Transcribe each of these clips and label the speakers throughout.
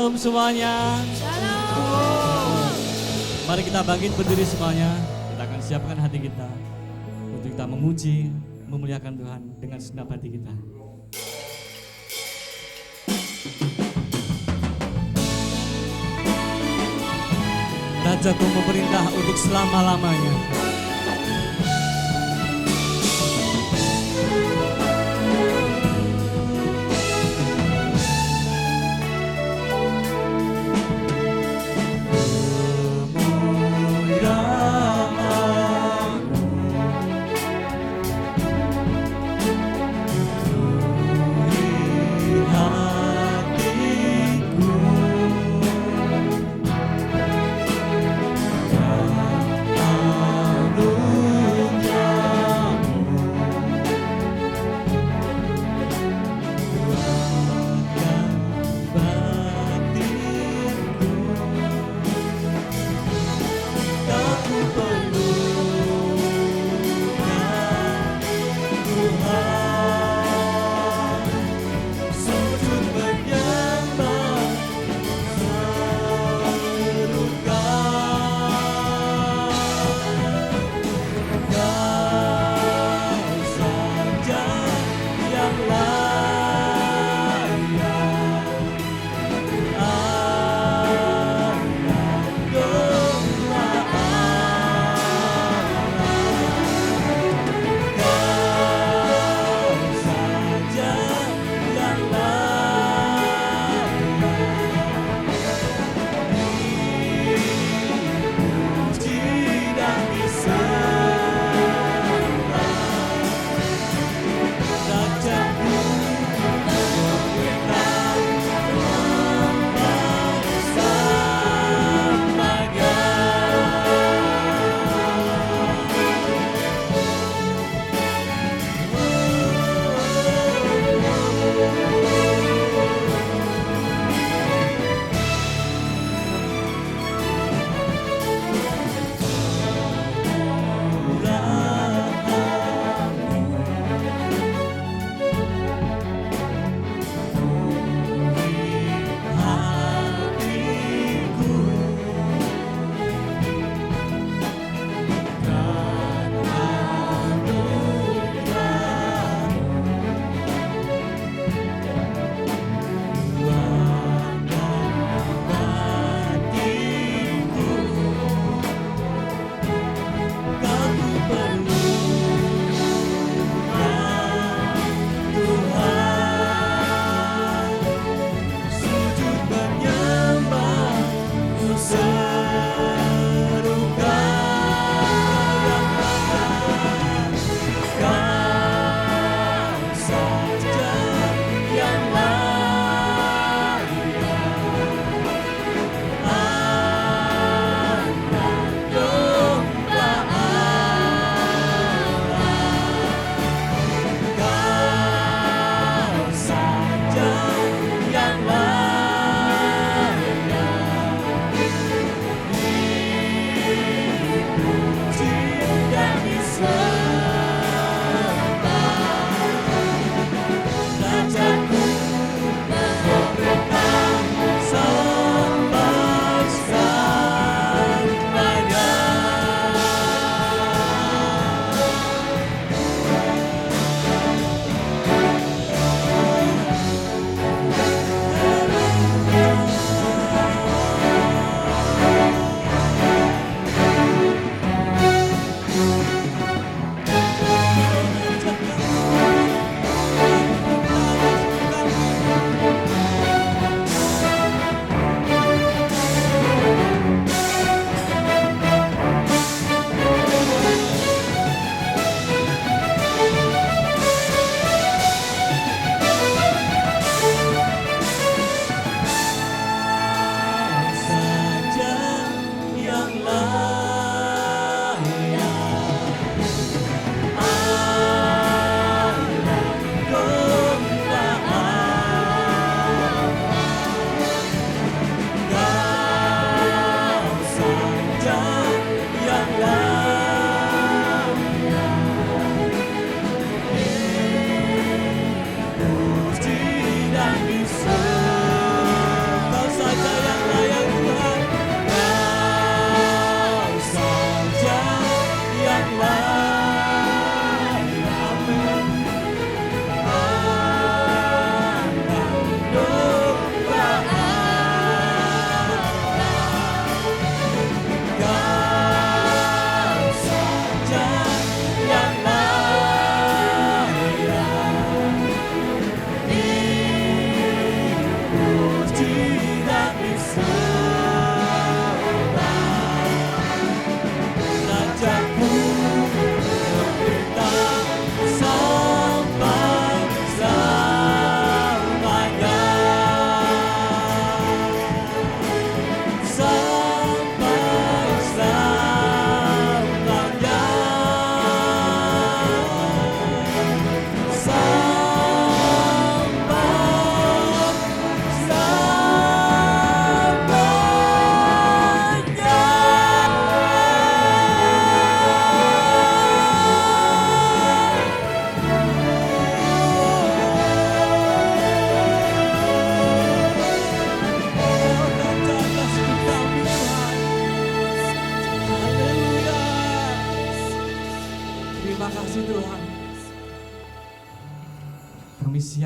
Speaker 1: Shalom semuanya.
Speaker 2: Shalom.
Speaker 1: Mari kita bangkit berdiri semuanya. Kita akan siapkan hati kita untuk kita memuji, memuliakan Tuhan dengan segenap hati kita. Rajaku memerintah untuk selama-lamanya.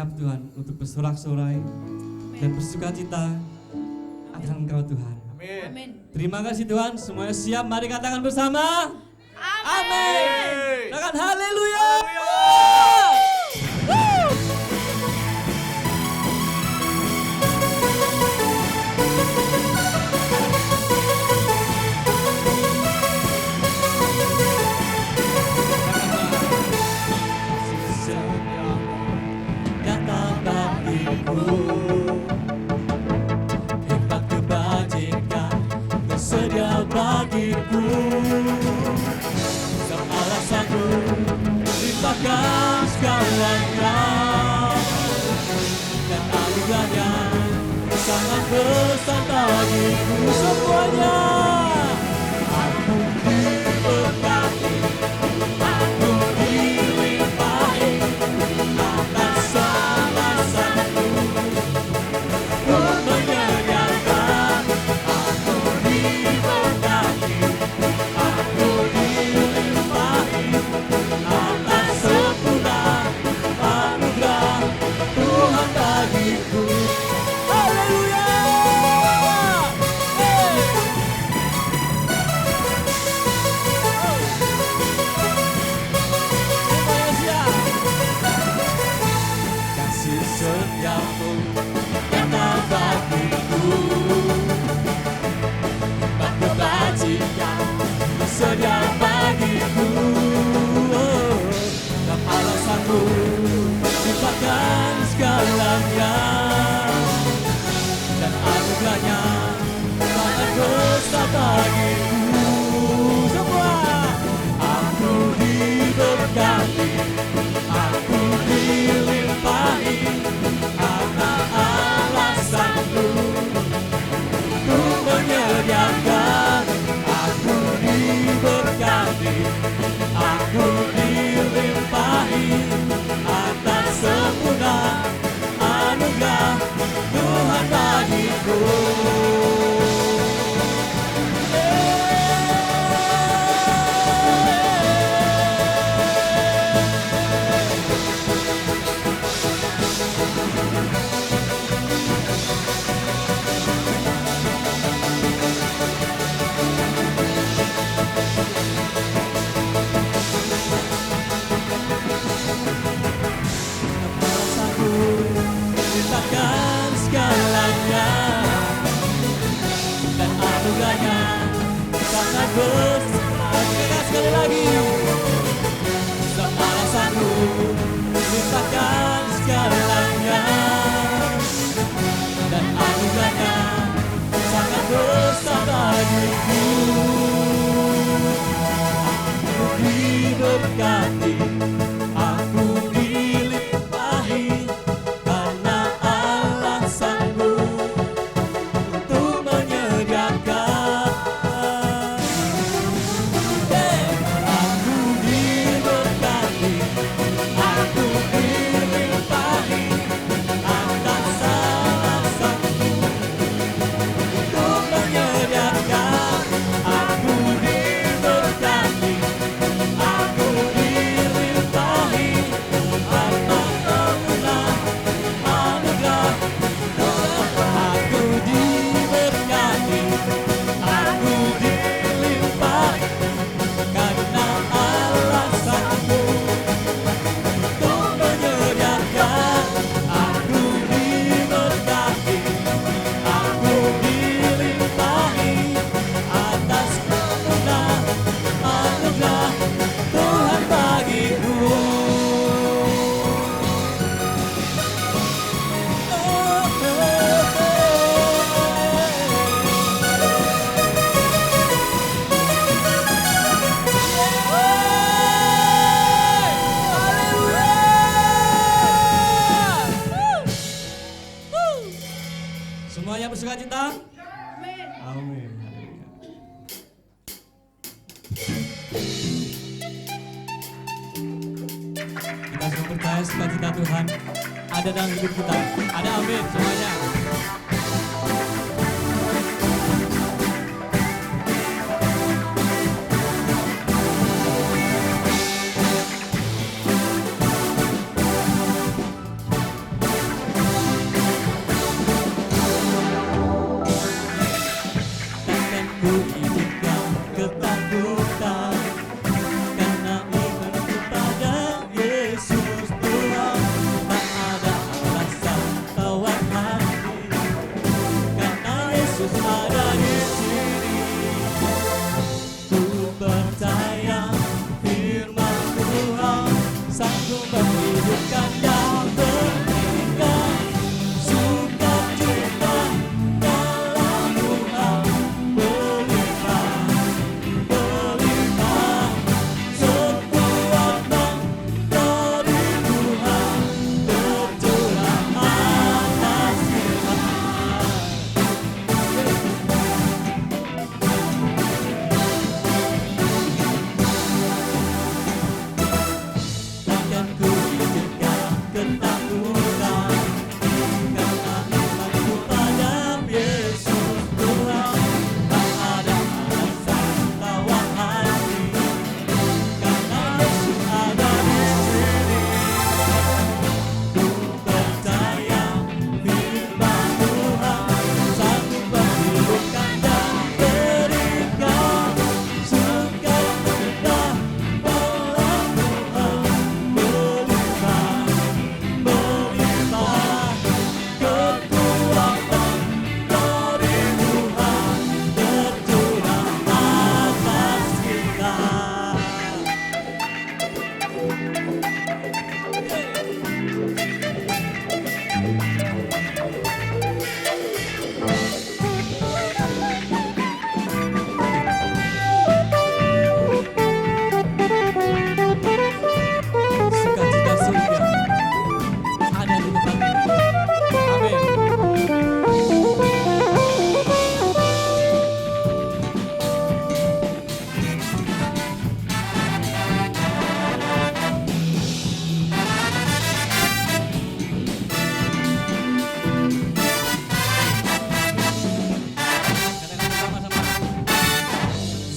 Speaker 1: siap Tuhan untuk bersorak-sorai dan bersukacita akan Engkau Tuhan.
Speaker 2: Amin.
Speaker 1: Terima kasih Tuhan, semuanya siap, mari katakan bersama. Amin. Katakan haleluya. Kata bagiku, hebat kebajikan tersedia bagiku. Tak alasanku limpahkan segalanya, dan anugerahnya sangat besar bagiku semuanya. Aku diberkati, aku dilimpahi atas alasanku, ku menyediakan. Aku diberkati, aku dilimpahi atas sempurna anugerah Tuhan bagiku. Haleluya. Kasih setiamu kata bagiku, bak kebajikan tersedia bagiku. Tak alasanku lupakan segalanya, dan anugerahnya sangat besar bagiku. Semua aku diberkati, aku dilimpahi atas alasanku, ku menyediakan. Aku diberkati, aku dilimpahi atas sempurna anugerah Tuhan bagiku. Alasanku limpahkan segalanya, dan anugerahnya sangat besar. Sekali lagi, tak alasanku limpahkan segalanya, dan anugerahnya sangat besar bagiku. Aku diberkati, aku dilimpahi karena alasanku untuk menyediakan. Aku diberkati, aku dilimpahi atas alasanku untuk menyediakan. Aku diberkati, aku dilimpahi atas sempurna anugerah Tuhan. Aku diberkati, aku dilimpahi karena alasanku untuk menyediakan. Aku diberkati, aku dilimpahi atas sempurna anugerah Tuhan bagiku. Semuanya bersuka cita? Amin. Haleluya. Kita semua percaya sukacita Tuhan ada dalam hidup kita. Ada amin semuanya. ku izinkan ketakutan, karena iman kepada Yesus Tuhan. Tak ada alasan tawar hati, karena Yesus ada di sini. Ku percaya firman Tuhan sanggup menghidupkan dan meninggal. Sukacita dalam Tuhan berlimpah, berlimpah. Kekuatan dari Tuhan tercurah atas kita. Takkan ku izinkan ketakutan, karena imanku pada Yesus Tuhan. Tak ada alasan tawar hati, karena Yesus ada di sini. Ku percaya firman Tuhan sanggup menghidupkan dan berikan sukacita dalam Tuhan berlimpah, berlimpah. Kekuatan dari Tuhan tercurah atas kita. Sukacita surga ada di tempat ini. Amin.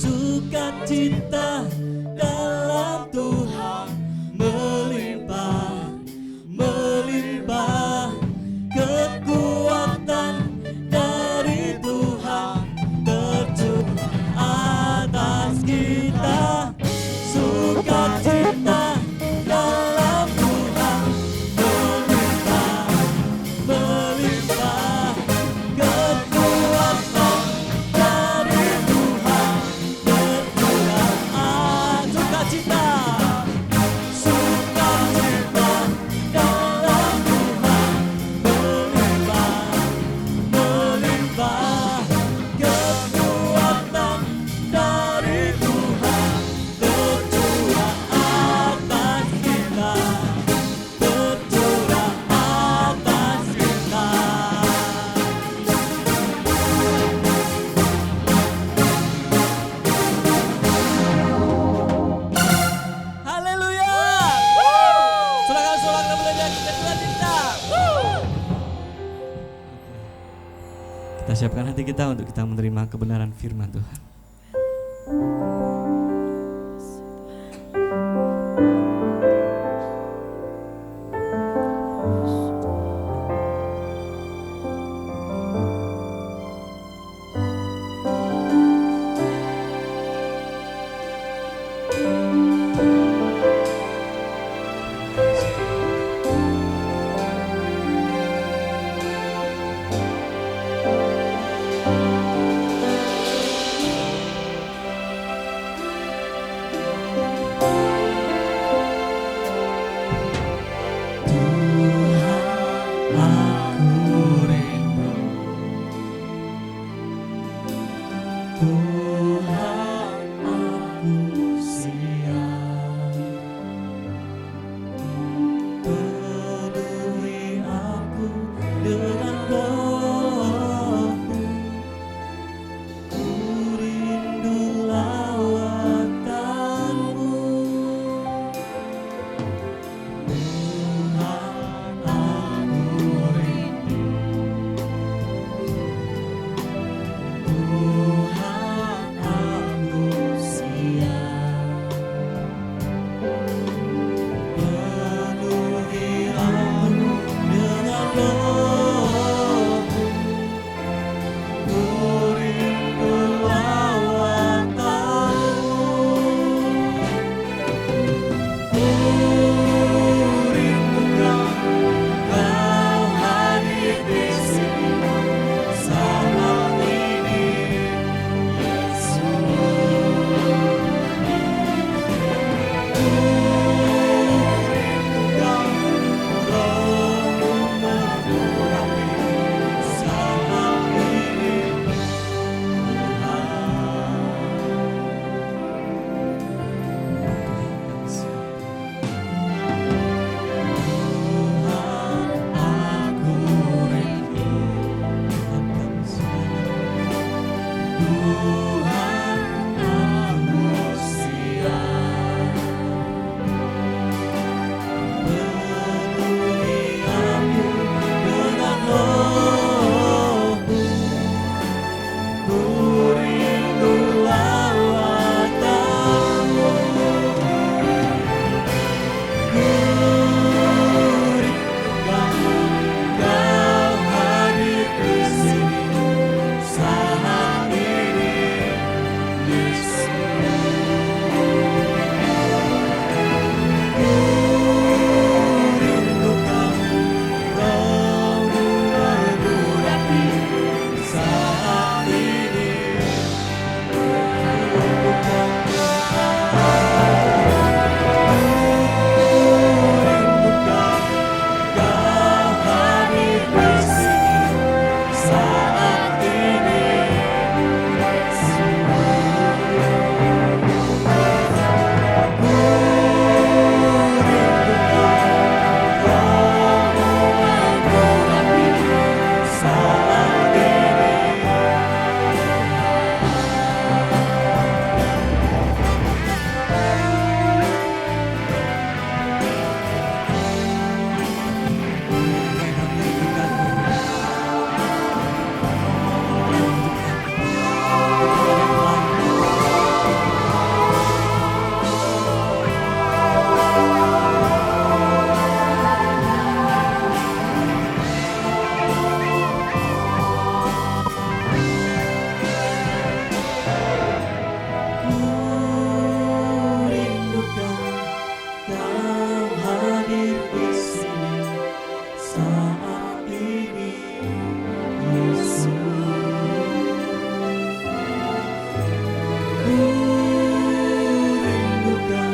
Speaker 1: Sukacita dalam Tuhan melimpah, melimpah. Kekuatan dari Tuhan tercurah atas kita. Sukacita dalam Tuhan melimpah, melimpah. Kekuatan dari Tuhan tercurah sukacita, sukacita dalam Tuhan melimpah, melimpah. Kekuatan dari Tuhan tercurah atas kita, tercurah atas kita. Haleluya. Silakan belajar kita. Kita siapkan hati kita untuk kita menerima kebenaran firman Tuhan. Ku rindu Tuhan aku siap, penuhi aku dengan roh-Mu, ku rindu lawatan-Mu, ku rindukan Kau hadir di sini saat ini, Yesus. Ku rindukan Roh-Mu mengurapi saat ini, rindukan Kau hadir di sini saat ini, Yesus. Kau hadir di sini saat ini, Yesus. Ku rindukan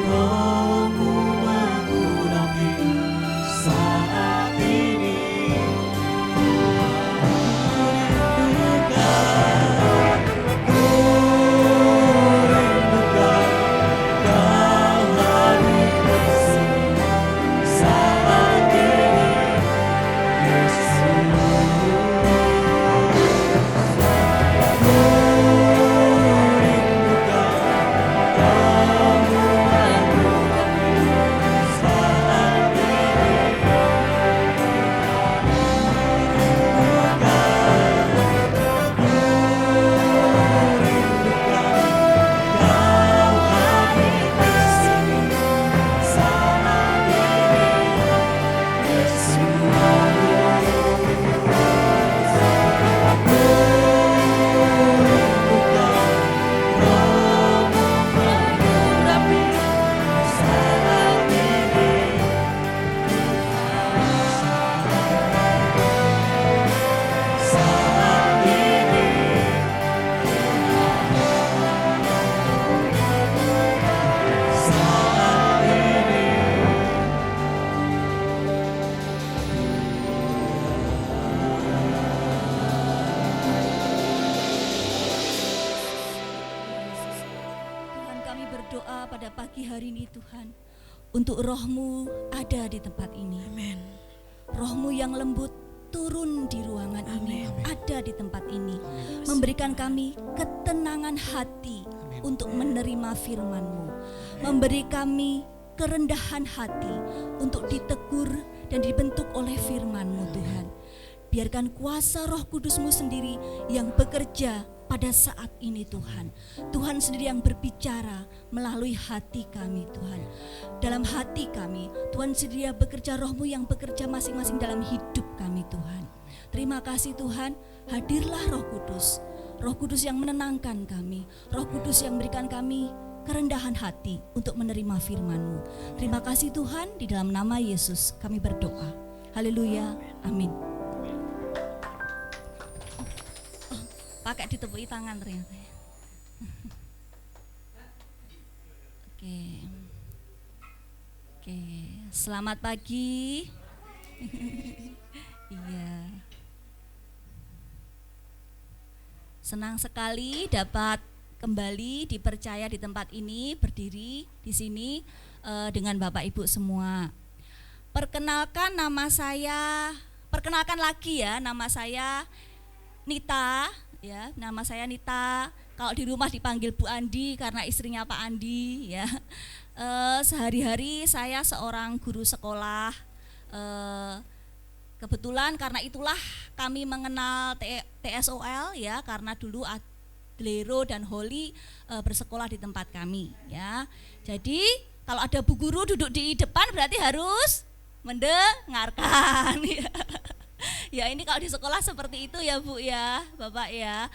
Speaker 1: Roh-Mu mengurapi saat ini, ku rindukan Kau hadir di sini saat ini, Yesus. Ku rindukan Roh-Mu mengurapi saat ini,
Speaker 2: Tuhan, kami berdoa pada pagi hari ini Tuhan, untuk Roh-Mu ada di tempat ini.
Speaker 3: Amin.
Speaker 2: Roh-Mu yang lembut turun di ruangan ini, ada di tempat ini, memberikan kami ketenangan hati untuk menerima firman-Mu, memberi kami kerendahan hati untuk ditegur dan dibentuk oleh firman-Mu Tuhan. Biarkan kuasa Roh Kudus-Mu sendiri yang bekerja pada saat ini Tuhan. Tuhan sendiri yang berbicara melalui hati kami Tuhan. Dalam hati kami, Tuhan sendiri yang bekerja, Roh-Mu yang bekerja masing-masing dalam hidup kami Tuhan. Terima kasih Tuhan, hadirlah Roh Kudus. Roh Kudus yang menenangkan kami, Roh Kudus yang memberikan kami kerendahan hati untuk menerima firman-Mu. Terima kasih Tuhan, di dalam nama Yesus kami berdoa. Haleluya, amin. Pakai ditepuk tangan ternyata. Oke, selamat pagi. Iya. Senang sekali dapat kembali dipercaya di tempat ini, berdiri di sini dengan Bapak Ibu semua. Perkenalkan lagi ya, nama saya Nita ya. Nama saya Nita. Kalau di rumah dipanggil Bu Andi karena istrinya Pak Andi, ya. Sehari-hari saya seorang guru sekolah. Kebetulan karena itulah kami mengenal TSOL, ya, karena dulu Adlero dan Holly bersekolah di tempat kami, ya. Jadi kalau ada Bu Guru duduk di depan berarti harus mendengarkan, ya. Ya, ini kalau di sekolah seperti itu ya Bu ya, Bapak ya.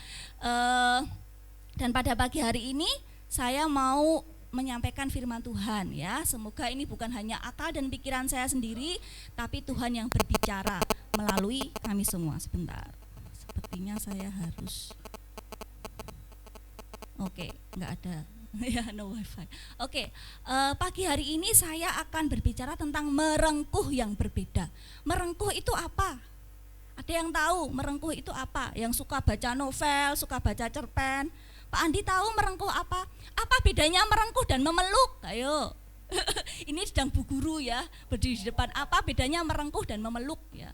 Speaker 2: Dan pada pagi hari ini saya mau menyampaikan firman Tuhan, ya. Semoga ini bukan hanya akal dan pikiran saya sendiri, tapi Tuhan yang berbicara melalui kami semua. Sebentar, sepertinya saya harus, oke, enggak ada ya, no wifi. Oke, pagi hari ini saya akan berbicara tentang merengkuh yang berbeda. Merengkuh itu apa? Ada yang tahu merengkuh itu apa? Yang suka baca novel, suka baca cerpen, Pak Andi tahu merengkuh apa? Apa bedanya merengkuh dan memeluk? Ayo. Ini sedang Bu Guru ya, berdiri di depan. Apa bedanya merengkuh dan memeluk ya?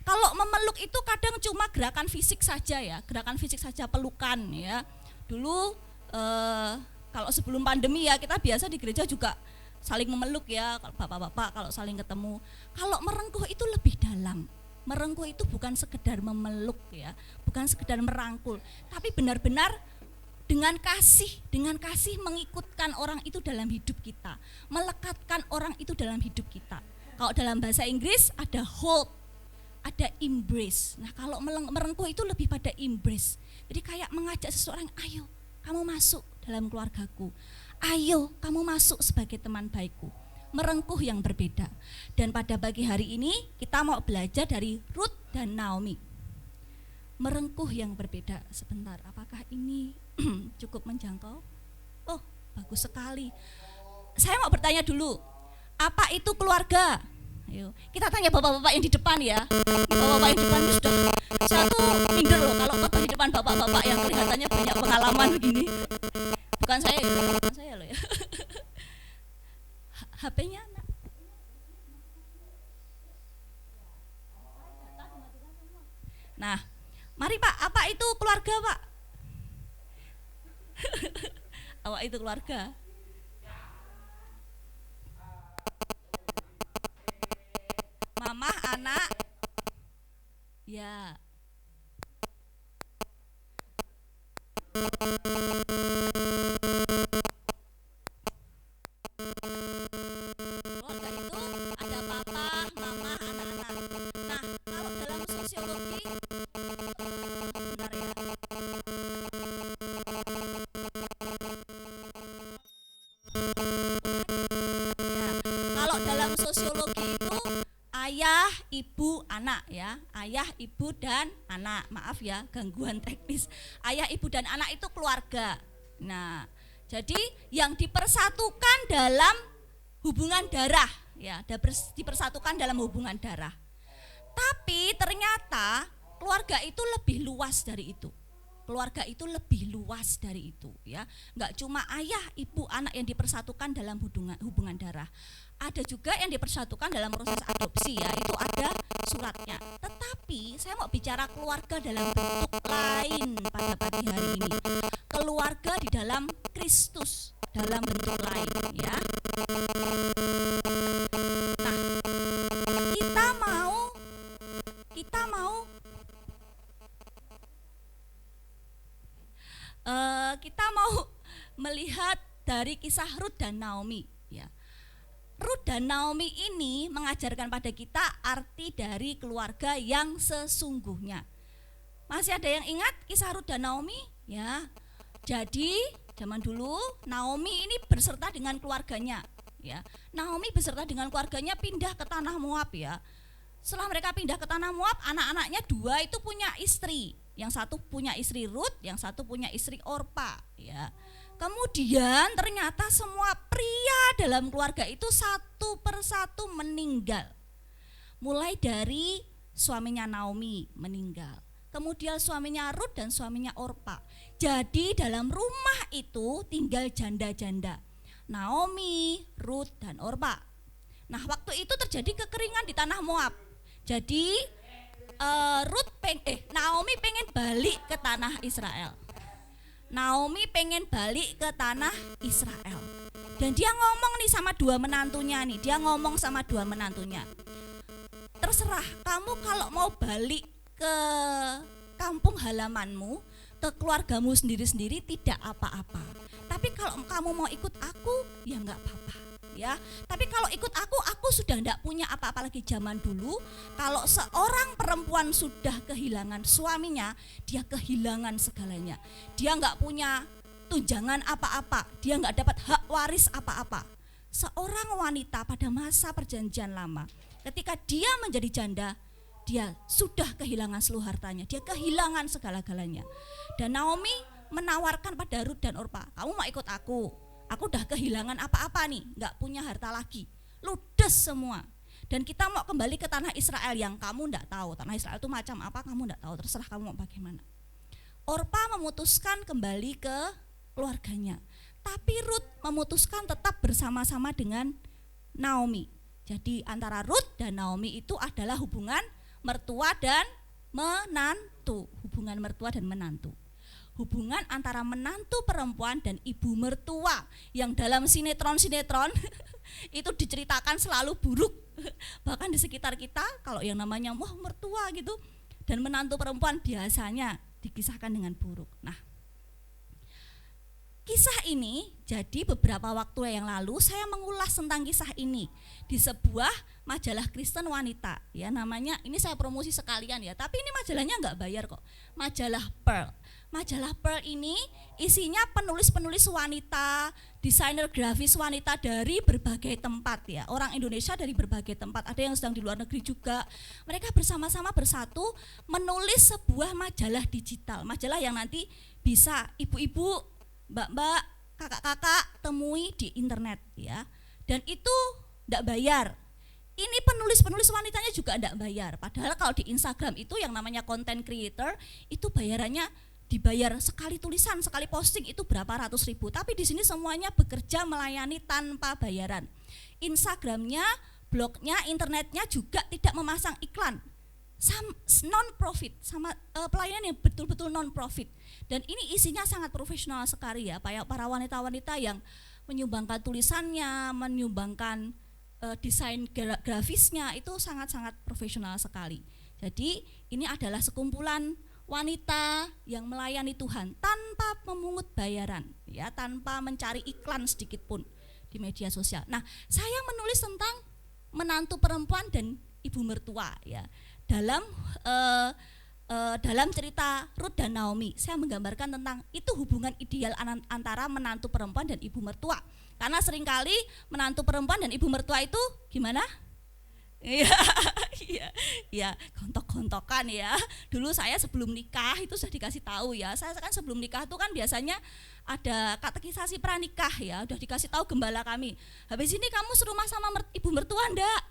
Speaker 2: Kalau memeluk itu kadang cuma gerakan fisik saja ya, gerakan fisik saja, pelukan ya. Dulu kalau sebelum pandemi ya, kita biasa di gereja juga saling memeluk ya, bapak-bapak kalau saling ketemu. Kalau merengkuh itu lebih dalam. Merengkuh itu bukan sekedar memeluk ya, bukan sekedar merangkul, tapi benar-benar dengan kasih mengikutkan orang itu dalam hidup kita, melekatkan orang itu dalam hidup kita. Kalau dalam bahasa Inggris ada hold, ada embrace. Nah, kalau merengkuh itu lebih pada embrace. Jadi kayak mengajak seseorang, ayo kamu masuk dalam keluargaku, ayo kamu masuk sebagai teman baikku. Merengkuh yang berbeda. Dan pada pagi hari ini kita mau belajar dari Ruth dan Naomi. Merengkuh yang berbeda. Sebentar, apakah ini cukup menjangkau? Oh, bagus sekali. Saya mau bertanya dulu, apa itu keluarga? Ayo, kita tanya bapak-bapak yang di depan ya. Bapak-bapak yang di depan itu sudah, saya tuh minder loh kalau khotbah di depan bapak-bapak yang kelihatannya banyak pengalaman begini. Bukan saya loh ya. HP-nya nak. Nah, mari Pak, apa itu keluarga Pak? Apa itu keluarga? Mama, anak, ya. Keluarga itu ada papa, mama, anak-anak. Nah, kalau dalam sosiologi, bentar ya. Ya, kalau dalam sosiologi itu ayah, ibu, anak ya. Ayah, ibu, dan anak. Maaf ya, gangguan teknis. Ayah, ibu, dan anak itu keluarga. Nah, jadi yang dipersatukan dalam hubungan darah ya, dipersatukan dalam hubungan darah. Tapi ternyata keluarga itu lebih luas dari itu. Keluarga itu lebih luas dari itu ya. Enggak cuma ayah, ibu, anak yang dipersatukan dalam hubungan darah. Ada juga yang dipersatukan dalam proses adopsi ya, itu ada suratnya. Tetapi saya mau bicara keluarga dalam bentuk lain pada pagi hari ini. Keluarga di dalam Kristus dalam bentuk lain ya. Nah, kita mau melihat dari kisah Ruth dan Naomi ya. Ruth dan Naomi ini mengajarkan pada kita arti dari keluarga yang sesungguhnya. Masih ada yang ingat kisah Ruth dan Naomi? Ya. Jadi zaman dulu Naomi ini berserta dengan keluarganya. Ya. Naomi beserta dengan keluarganya pindah ke tanah Moab ya. Setelah mereka pindah ke tanah Moab, anak-anaknya dua itu punya istri. Yang satu punya istri Ruth, yang satu punya istri Orpa. Ya. Kemudian ternyata semua pria dalam keluarga itu satu persatu meninggal. Mulai dari suaminya Naomi meninggal, kemudian suaminya Ruth dan suaminya Orpa. Jadi dalam rumah itu tinggal janda-janda, Naomi, Ruth, dan Orpa. Nah, waktu itu terjadi kekeringan di tanah Moab. Jadi Naomi pengen balik ke tanah Israel. Naomi pengen balik ke tanah Israel. Dan dia ngomong nih sama dua menantunya nih. Terserah kamu kalau mau balik ke kampung halamanmu, ke keluargamu sendiri-sendiri tidak apa-apa. Tapi kalau kamu mau ikut aku ya enggak apa-apa. Ya, tapi kalau ikut aku sudah tidak punya apa-apa lagi. Zaman dulu kalau seorang perempuan sudah kehilangan suaminya, dia kehilangan segalanya. Dia nggak punya tunjangan apa-apa, dia nggak dapat hak waris apa-apa. Seorang wanita pada masa perjanjian lama, ketika dia menjadi janda, dia sudah kehilangan seluruh hartanya, dia kehilangan segala-galanya. Dan Naomi menawarkan pada Rut dan Orpa, kamu mau ikut aku udah kehilangan apa-apa nih, gak punya harta lagi, ludes semua. Dan kita mau kembali ke tanah Israel yang kamu gak tahu, tanah Israel itu macam apa kamu gak tahu, terserah kamu mau bagaimana. Orpa memutuskan kembali ke keluarganya, tapi Rut memutuskan tetap bersama-sama dengan Naomi. Jadi antara Rut dan Naomi itu adalah hubungan mertua dan menantu, hubungan antara menantu perempuan dan ibu mertua yang dalam sinetron-sinetron itu diceritakan selalu buruk. Bahkan di sekitar kita kalau yang namanya wah mertua gitu dan menantu perempuan biasanya dikisahkan dengan buruk. Nah, kisah ini jadi beberapa waktu yang lalu saya mengulas tentang kisah ini di sebuah majalah Kristen wanita ya, namanya, ini saya promosi sekalian ya, tapi ini majalahnya enggak bayar kok. Majalah Pearl. Majalah Pearl ini isinya penulis-penulis wanita, desainer grafis wanita dari berbagai tempat ya. Orang Indonesia dari berbagai tempat, ada yang sedang di luar negeri juga. Mereka bersama-sama bersatu menulis sebuah majalah digital. Majalah yang nanti bisa ibu-ibu, mbak-mbak, kakak-kakak temui di internet ya. Dan itu enggak bayar. Ini penulis-penulis wanitanya juga enggak bayar. Padahal kalau di Instagram itu yang namanya content creator itu bayarannya dibayar sekali tulisan, sekali posting itu berapa ratus ribu. Tapi di sini semuanya bekerja melayani tanpa bayaran. Instagramnya, blognya, internetnya juga tidak memasang iklan. Non profit, sama pelayanan yang betul-betul non profit. Dan ini isinya sangat profesional sekali ya. Para wanita-wanita yang menyumbangkan tulisannya, menyumbangkan desain grafisnya itu sangat-sangat profesional sekali. Jadi ini adalah sekumpulan wanita yang melayani Tuhan tanpa memungut bayaran ya, tanpa mencari iklan sedikit pun di media sosial. Nah, saya menulis tentang menantu perempuan dan ibu mertua ya. Dalam cerita Rut dan Naomi, saya menggambarkan tentang itu hubungan ideal antara menantu perempuan dan ibu mertua. Karena seringkali menantu perempuan dan ibu mertua itu gimana? Iya, gontok-gontokan ya. Dulu saya sebelum nikah itu sudah dikasih tahu ya. Saya kan sebelum nikah itu kan biasanya ada katekisasi pranikah ya. Udah dikasih tahu gembala kami. Habis ini kamu serumah sama ibu mertua enggak?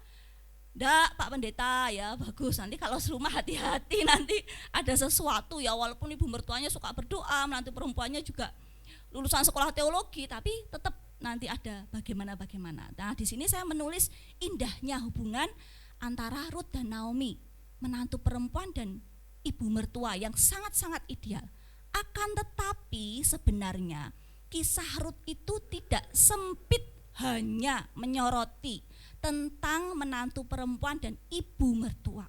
Speaker 2: Enggak, Pak Pendeta ya, bagus. Nanti kalau serumah hati-hati, nanti ada sesuatu ya. Walaupun ibu mertuanya suka berdoa, menantu perempuannya juga lulusan sekolah teologi, tapi tetap nanti ada bagaimana. Nah, di sini saya menulis indahnya hubungan antara Rut dan Naomi, menantu perempuan dan ibu mertua yang sangat-sangat ideal. Akan tetapi sebenarnya kisah Rut itu tidak sempit hanya menyoroti tentang menantu perempuan dan ibu mertua.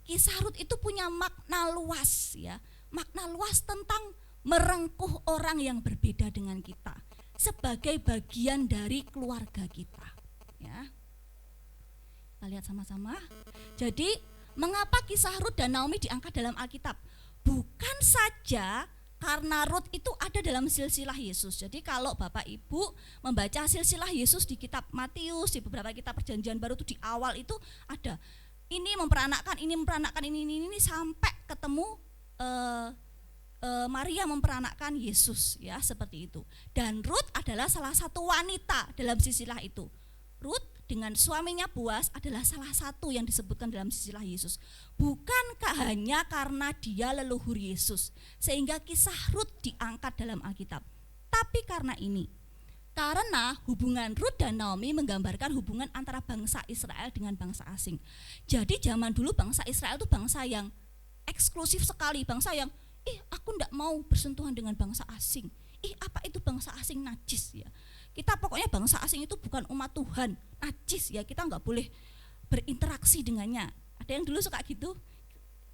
Speaker 2: Kisah Rut itu punya makna luas ya, makna luas tentang merengkuh orang yang berbeda dengan kita sebagai bagian dari keluarga kita ya. Kita lihat sama-sama. Jadi mengapa kisah Rut dan Naomi diangkat dalam Alkitab? Bukan saja karena Rut itu ada dalam silsilah Yesus. Jadi kalau Bapak Ibu membaca silsilah Yesus di kitab Matius, di beberapa kitab Perjanjian Baru itu di awal itu ada ini memperanakkan ini sampai ketemu Maria memperanakkan Yesus ya, seperti itu. Dan Rut adalah salah satu wanita dalam silsilah itu. Rut dengan suaminya Boas adalah salah satu yang disebutkan dalam silsilah Yesus. Bukankah hanya karena dia leluhur Yesus sehingga kisah Rut diangkat dalam Alkitab, tapi karena ini Karena hubungan Rut dan Naomi menggambarkan hubungan antara bangsa Israel dengan bangsa asing. Jadi zaman dulu bangsa Israel itu bangsa yang eksklusif sekali, bangsa yang aku enggak mau bersentuhan dengan bangsa asing. Apa itu bangsa asing, najis ya. Kita pokoknya bangsa asing itu bukan umat Tuhan, najis ya, kita enggak boleh berinteraksi dengannya. Ada yang dulu suka gitu,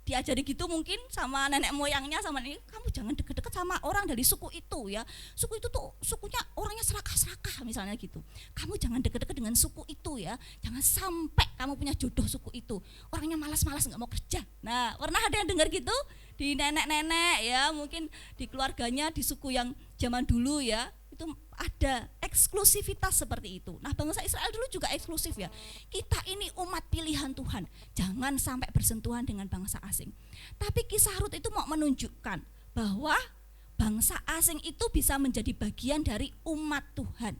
Speaker 2: diajari gitu mungkin sama nenek moyangnya, sama ini, kamu jangan deket-deket sama orang dari suku itu ya, suku itu tuh sukunya orangnya serakah-serakah misalnya gitu, kamu jangan deket-deket dengan suku itu ya, jangan sampai kamu punya jodoh suku itu, orangnya malas-malas nggak mau kerja. Nah, pernah ada yang dengar gitu di nenek-nenek ya, mungkin di keluarganya di suku yang zaman dulu ya, itu ada eksklusivitas seperti itu. Nah, bangsa Israel dulu juga eksklusif ya. Kita ini umat pilihan Tuhan, jangan sampai bersentuhan dengan bangsa asing. Tapi kisah Rut itu mau menunjukkan bahwa bangsa asing itu bisa menjadi bagian dari umat Tuhan.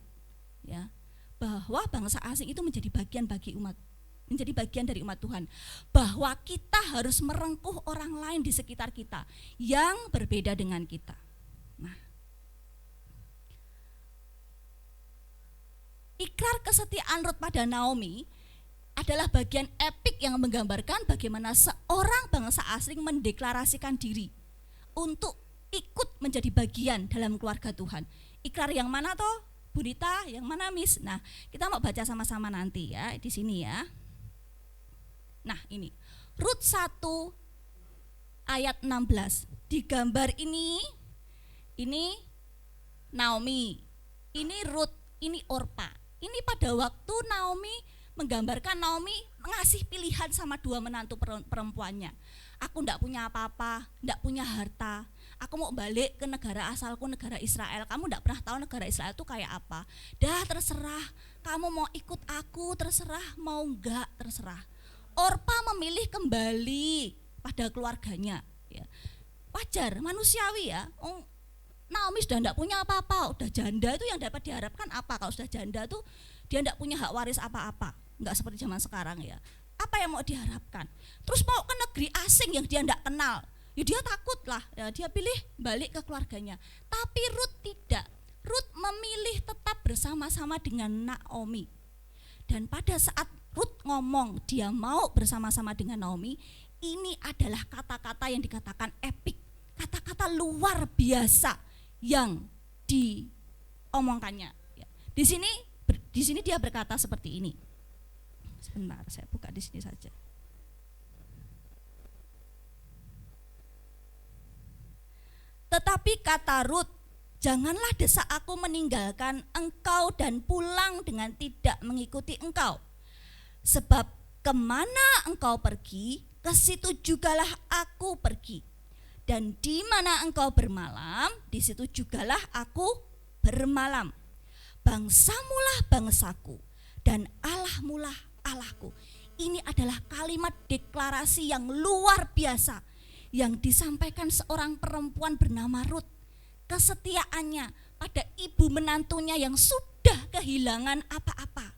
Speaker 2: Ya. Bahwa bangsa asing itu menjadi bagian dari umat Tuhan. Bahwa kita harus merengkuh orang lain di sekitar kita yang berbeda dengan kita. Nah, ikrar kesetiaan Rut pada Naomi adalah bagian epik yang menggambarkan bagaimana seorang bangsa asing mendeklarasikan diri untuk ikut menjadi bagian dalam keluarga Tuhan. Ikrar yang mana toh, Bu Dita? Yang mana, Miss? Nah, kita mau baca sama-sama nanti ya, di sini ya. Nah, ini Rut 1 ayat 16. Di gambar ini Naomi, ini Rut, ini Orpa. Ini pada waktu Naomi menggambarkan Naomi ngasih pilihan sama dua menantu perempuannya. Aku enggak punya apa-apa, enggak punya harta. Aku mau balik ke negara asalku, negara Israel. Kamu enggak pernah tahu negara Israel itu kayak apa. Dah terserah, kamu mau ikut aku terserah, mau enggak terserah. Orpa memilih kembali pada keluarganya. Ya. Wajar, manusiawi ya. Naomi sudah tidak punya apa-apa, udah janda itu yang dapat diharapkan apa? Kalau sudah janda tuh dia tidak punya hak waris apa-apa, nggak seperti zaman sekarang ya. Apa yang mau diharapkan? Terus mau ke negeri asing yang dia tidak kenal, ya dia takut lah, ya dia pilih balik ke keluarganya. Tapi Rut tidak, Rut memilih tetap bersama-sama dengan Naomi. Dan pada saat Rut ngomong dia mau bersama-sama dengan Naomi, ini adalah kata-kata yang dikatakan epik, kata-kata luar biasa yang diomongkannya. Di sini dia berkata seperti ini. Sebentar, saya buka di sini saja. Tetapi kata Rut, janganlah desak aku meninggalkan engkau dan pulang dengan tidak mengikuti engkau. Sebab kemana engkau pergi, ke situ jugalah aku pergi. Dan di mana engkau bermalam, di situ jugalah aku bermalam. Bangsamulah bangsaku, dan Allahmulah Allahku. Ini adalah kalimat deklarasi yang luar biasa yang disampaikan seorang perempuan bernama Rut. Kesetiaannya pada ibu menantunya yang sudah kehilangan apa-apa,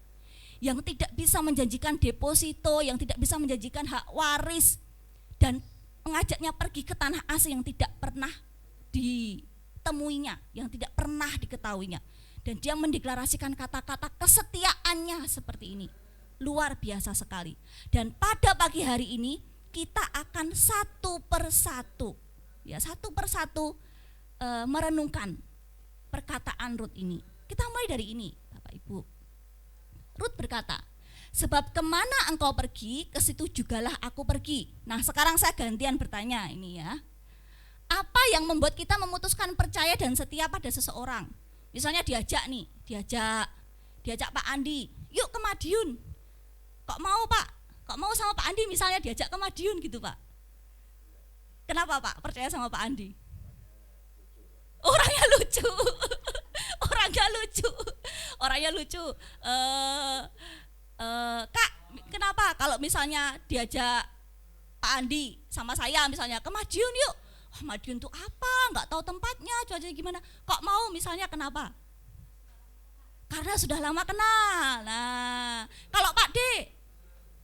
Speaker 2: yang tidak bisa menjanjikan deposito, yang tidak bisa menjanjikan hak waris, dan mengajaknya pergi ke tanah asing yang tidak pernah ditemuinya, yang tidak pernah diketahuinya. Dan dia mendeklarasikan kata-kata kesetiaannya seperti ini. Luar biasa sekali. Dan pada pagi hari ini kita akan satu persatu merenungkan perkataan Rut ini. Kita mulai dari ini, Bapak Ibu. Rut berkata, sebab kemana engkau pergi, ke situ jugalah aku pergi. Nah, sekarang saya gantian bertanya ini ya. Apa yang membuat kita memutuskan percaya dan setia pada seseorang? Misalnya diajak Pak Andi, yuk ke Madiun. Kok mau Pak? Kok mau sama Pak Andi misalnya diajak ke Madiun gitu Pak? Kenapa Pak percaya sama Pak Andi? Orangnya lucu. Orangnya lucu. Kak, kenapa kalau misalnya diajak Pak Andi sama saya misalnya ke Madiun yuk. Madiun tuh apa? Nggak tahu tempatnya, cuacanya gimana. Kok mau misalnya kenapa? Karena sudah lama kenal. Nah, kalau Pak D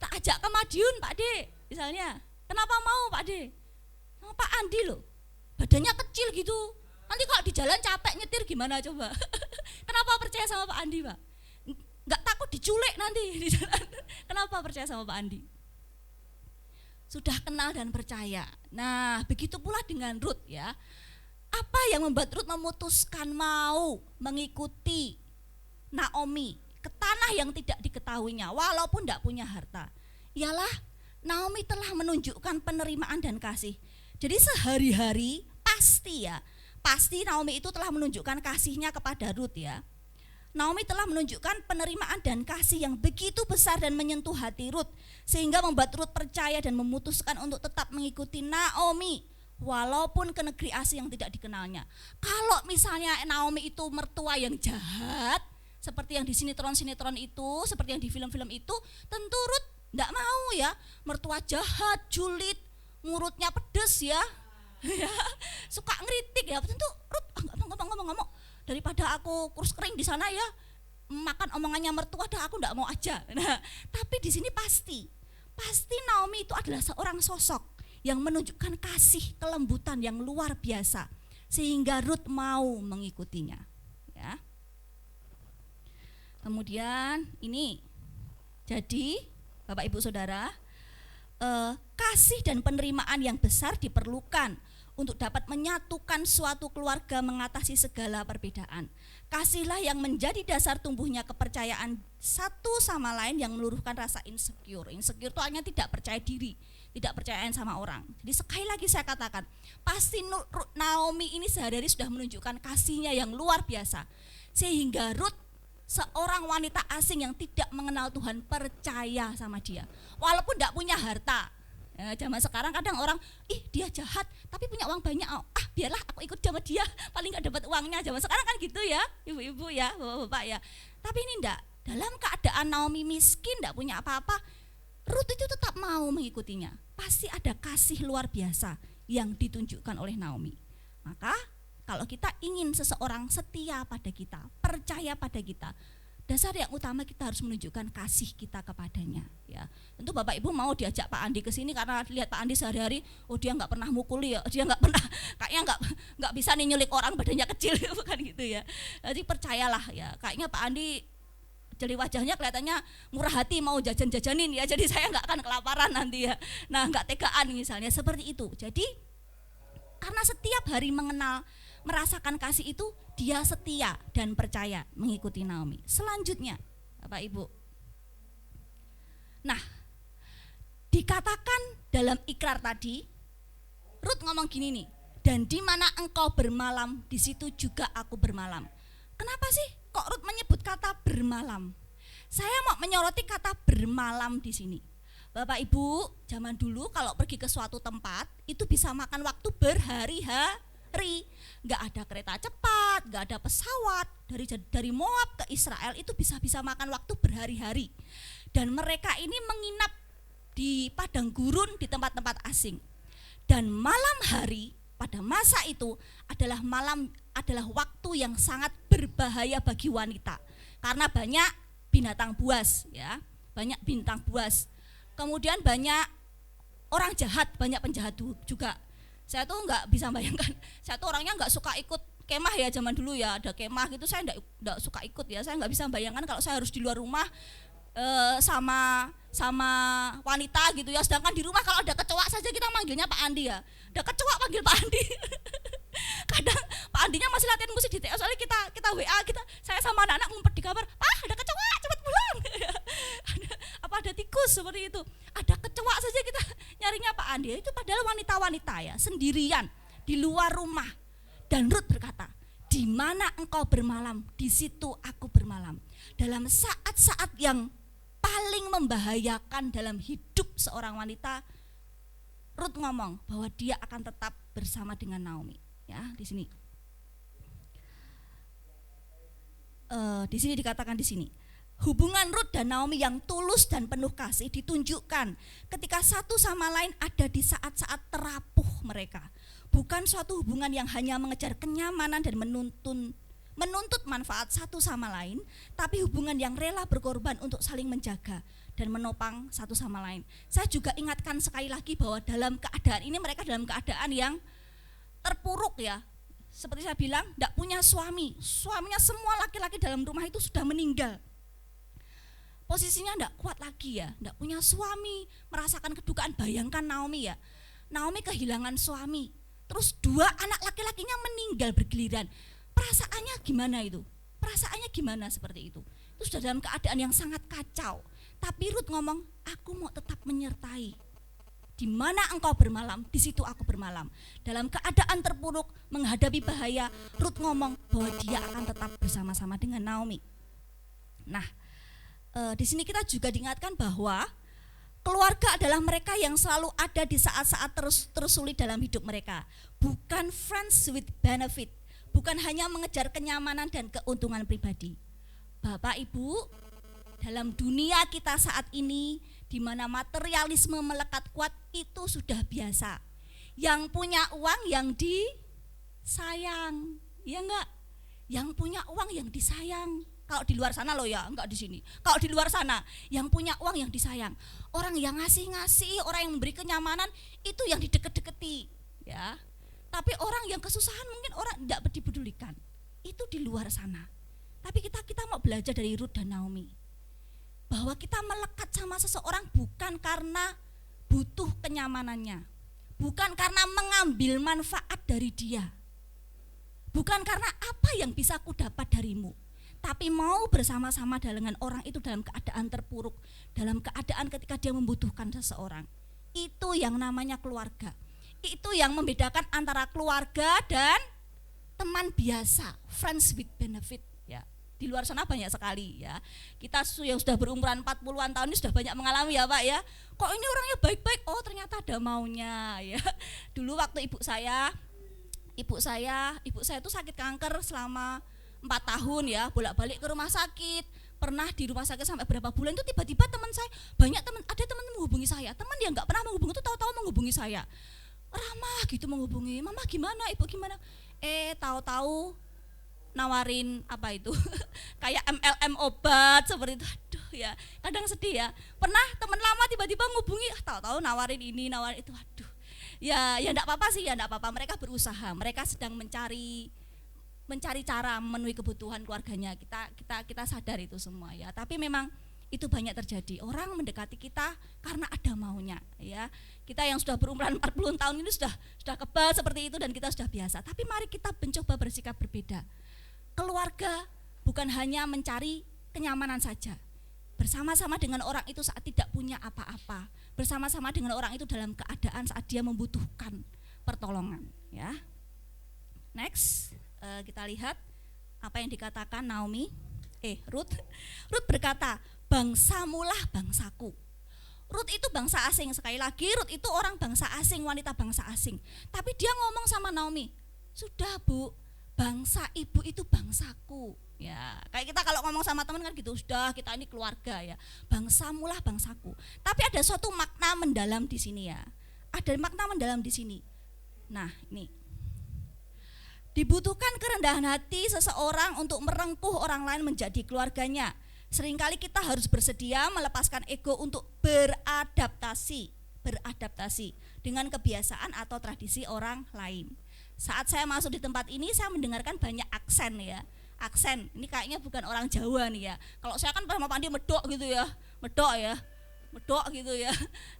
Speaker 2: tak ajak ke Madiun Pak D misalnya, kenapa mau Pak D? Sama Pak Andi loh, badannya kecil gitu. Nanti kalau di jalan capek nyetir gimana coba? Kenapa Kenapa percaya sama Pak Andi, Pak? Nggak takut diculik nanti di jalan. Kenapa percaya sama Pak Andi? Sudah kenal dan percaya. Nah, begitu pula dengan Ruth ya. Apa yang membuat Ruth memutuskan mau mengikuti Naomi ke tanah yang tidak diketahuinya walaupun tidak punya harta? Ialah Naomi telah menunjukkan penerimaan dan kasih. Jadi sehari-hari pasti Naomi itu telah menunjukkan kasihnya kepada Ruth ya. Naomi telah menunjukkan penerimaan dan kasih yang begitu besar dan menyentuh hati Ruth, sehingga membuat Ruth percaya dan memutuskan untuk tetap mengikuti Naomi walaupun ke negeri asing yang tidak dikenalnya. Kalau misalnya Naomi itu mertua yang jahat, seperti yang di sinetron-sinetron itu, seperti yang di film-film itu, tentu Ruth tidak mau ya. Mertua jahat, julid, ngurutnya pedes ya, suka ngeritik ya, tentu Ruth nggak ngomong daripada aku kurus kering di sana ya, makan omongannya mertua, dah aku nggak mau aja. Nah, tapi di sini pasti Naomi itu adalah seorang sosok yang menunjukkan kasih kelembutan yang luar biasa sehingga Ruth mau mengikutinya. Ya. Kemudian ini, jadi Bapak Ibu Saudara, kasih dan penerimaan yang besar diperlukan untuk dapat menyatukan suatu keluarga mengatasi segala perbedaan. Kasihlah yang menjadi dasar tumbuhnya kepercayaan satu sama lain yang meluruhkan rasa insecure. Insecure itu hanya tidak percaya diri, tidak percayaan sama orang. Jadi sekali lagi saya katakan, pasti Naomi ini sehari-hari sudah menunjukkan kasihnya yang luar biasa. Sehingga Ruth, seorang wanita asing yang tidak mengenal Tuhan, percaya sama dia. Walaupun tidak punya harta. Zaman sekarang kadang orang, dia jahat tapi punya uang banyak, biarlah aku ikut sama dia, paling gak dapat uangnya. Zaman sekarang kan gitu ya, ibu-ibu ya, bapak-bapak ya. Tapi ini enggak, dalam keadaan Naomi miskin, enggak punya apa-apa, Ruth itu tetap mau mengikutinya. Pasti ada kasih luar biasa yang ditunjukkan oleh Naomi. Maka kalau kita ingin seseorang setia pada kita, percaya pada kita, dasar yang utama kita harus menunjukkan kasih kita kepadanya. Ya, tentu Bapak Ibu mau diajak Pak Andi ke sini karena lihat Pak Andi sehari-hari, dia nggak pernah mukuli ya, dia nggak pernah, kayaknya nggak bisa nih nyulik orang badannya kecil, bukan gitu ya. Jadi percayalah ya, kayaknya Pak Andi dari wajahnya kelihatannya murah hati, mau jajan-jajanin ya, jadi saya nggak akan kelaparan nanti ya. Nah, nggak tegaan misalnya seperti itu. Jadi karena setiap hari merasakan kasih itu, dia setia dan percaya mengikuti Naomi. Selanjutnya, Bapak Ibu. Nah, dikatakan dalam ikrar tadi, Ruth ngomong gini nih, dan di mana engkau bermalam, di situ juga aku bermalam. Kenapa sih kok Ruth menyebut kata bermalam? Saya mau menyoroti kata bermalam di sini. Bapak Ibu, zaman dulu kalau pergi ke suatu tempat, itu bisa makan waktu berhari-hari. Nggak ada kereta cepat, nggak ada pesawat. Dari Moab ke Israel itu bisa makan waktu berhari-hari. Dan mereka ini menginap di padang gurun, di tempat-tempat asing. Dan malam hari pada masa itu adalah waktu yang sangat berbahaya bagi wanita. Karena banyak binatang buas ya, banyak bintang buas. Kemudian banyak orang jahat, banyak penjahat juga. Saya tuh nggak bisa bayangkan, saya tuh orangnya nggak suka ikut kemah ya, zaman dulu ya ada kemah gitu, saya nggak suka ikut ya. Saya nggak bisa bayangkan kalau saya harus di luar rumah sama wanita gitu ya. Sedangkan di rumah kalau ada kecoak saja kita manggilnya Pak Andi ya, ada kecoak panggil Pak Andi. Kadang Pak Andinya masih latihan musik di TO, soalnya kita WA, saya sama anak-anak ngumpet di kamar, ada kecoak cepat pulang. Apa ada tikus seperti itu, ada kecoak saja kita nyarinya Pak Andi. Itu padahal wanita-wanita ya, sendirian di luar rumah. Dan Ruth berkata, di mana engkau bermalam, di situ aku bermalam. Dalam saat-saat yang paling membahayakan dalam hidup seorang wanita, Ruth ngomong bahwa dia akan tetap bersama dengan Naomi. Ya, di sini. Di sini dikatakan di sini. Hubungan Ruth dan Naomi yang tulus dan penuh kasih ditunjukkan ketika satu sama lain ada di saat-saat terapuh mereka. Bukan suatu hubungan yang hanya mengejar kenyamanan dan menuntut manfaat satu sama lain, tapi hubungan yang rela berkorban untuk saling menjaga dan menopang satu sama lain. Saya juga ingatkan sekali lagi bahwa dalam keadaan ini mereka dalam keadaan yang terpuruk ya, seperti saya bilang, tidak punya suami. Suaminya semua laki-laki dalam rumah itu sudah meninggal. Posisinya tidak kuat lagi ya, tidak punya suami, merasakan kedukaan. Bayangkan Naomi ya, Naomi kehilangan suami, terus 2 anak laki-lakinya meninggal bergiliran. Perasaannya gimana itu? Perasaannya gimana seperti itu? Itu sudah dalam keadaan yang sangat kacau. Tapi Rut ngomong, aku mau tetap menyertai. Di mana engkau bermalam, di situ aku bermalam. Dalam keadaan terpuruk, menghadapi bahaya, Rut ngomong bahwa dia akan tetap bersama-sama dengan Naomi. Nah, di sini kita juga diingatkan bahwa keluarga adalah mereka yang selalu ada di saat-saat tersulit dalam hidup mereka. Bukan friends with benefit, bukan hanya mengejar kenyamanan dan keuntungan pribadi. Bapak Ibu, dalam dunia kita saat ini, di mana materialisme melekat kuat, itu sudah biasa. Yang punya uang yang disayang, ya enggak? Yang punya uang yang disayang. Kalau di luar sana loh ya, enggak di sini. Kalau di luar sana, yang punya uang yang disayang. Orang yang ngasih-ngasih, orang yang memberi kenyamanan, itu yang dideket-deketi, ya. Tapi orang yang kesusahan mungkin orang tidak dipedulikan. Itu di luar sana. Tapi kita mau belajar dari Rut dan Naomi. Bahwa kita melekat sama seseorang bukan karena butuh kenyamanannya. Bukan karena mengambil manfaat dari dia. Bukan karena apa yang bisa aku dapat darimu. Tapi mau bersama-sama dengan orang itu dalam keadaan terpuruk, dalam keadaan ketika dia membutuhkan seseorang. Itu yang namanya keluarga. Itu yang membedakan antara keluarga dan teman biasa, friends with benefit, ya. Di luar sana banyak sekali ya. Kita yang sudah berumuran 40-an tahun ini sudah banyak mengalami ya Pak ya. Kok ini orangnya baik-baik? Oh, ternyata ada maunya ya. Dulu waktu ibu saya itu sakit kanker selama 4 tahun ya, bolak-balik ke rumah sakit. Pernah di rumah sakit sampai berapa bulan, itu tiba-tiba ada teman menghubungi saya. Teman yang enggak pernah menghubungi itu tahu-tahu menghubungi saya. Ramah gitu menghubungi, "Mama gimana? Ibu gimana?" Tahu-tahu nawarin apa itu? Kayak MLM obat seperti itu. Aduh ya, kadang sedih ya. Pernah teman lama tiba-tiba menghubungi, tahu-tahu nawarin ini, nawarin itu. Aduh. Ya enggak apa-apa sih, ya enggak apa-apa. Mereka berusaha, mereka sedang mencari cara memenuhi kebutuhan keluarganya. Kita sadar itu semua ya. Tapi memang itu banyak terjadi. Orang mendekati kita karena ada maunya ya. Kita yang sudah berumuran 40 tahun ini sudah kebal seperti itu dan kita sudah biasa. Tapi mari kita mencoba bersikap berbeda. Keluarga bukan hanya mencari kenyamanan saja. Bersama-sama dengan orang itu saat tidak punya apa-apa. Bersama-sama dengan orang itu dalam keadaan saat dia membutuhkan pertolongan ya. Next. Kita lihat apa yang dikatakan Rut berkata, "Bangsamulah bangsaku." Rut itu bangsa asing, sekali lagi Rut itu orang bangsa asing, wanita bangsa asing. Tapi dia ngomong sama Naomi, "Sudah Bu, bangsa ibu itu bangsaku." Ya, kayak kita kalau ngomong sama teman kan gitu, sudah kita ini keluarga ya. Bangsamulah bangsaku. Tapi ada suatu makna mendalam di sini ya. Ada makna mendalam di sini. Nah, ini dibutuhkan kerendahan hati seseorang untuk merengkuh orang lain menjadi keluarganya. Seringkali kita harus bersedia melepaskan ego untuk beradaptasi dengan kebiasaan atau tradisi orang lain. Saat saya masuk di tempat ini, saya mendengarkan banyak aksen ya. Aksen, ini kayaknya bukan orang Jawa nih ya. Kalau saya kan sama Pak Andi medok gitu ya. Medok gitu ya.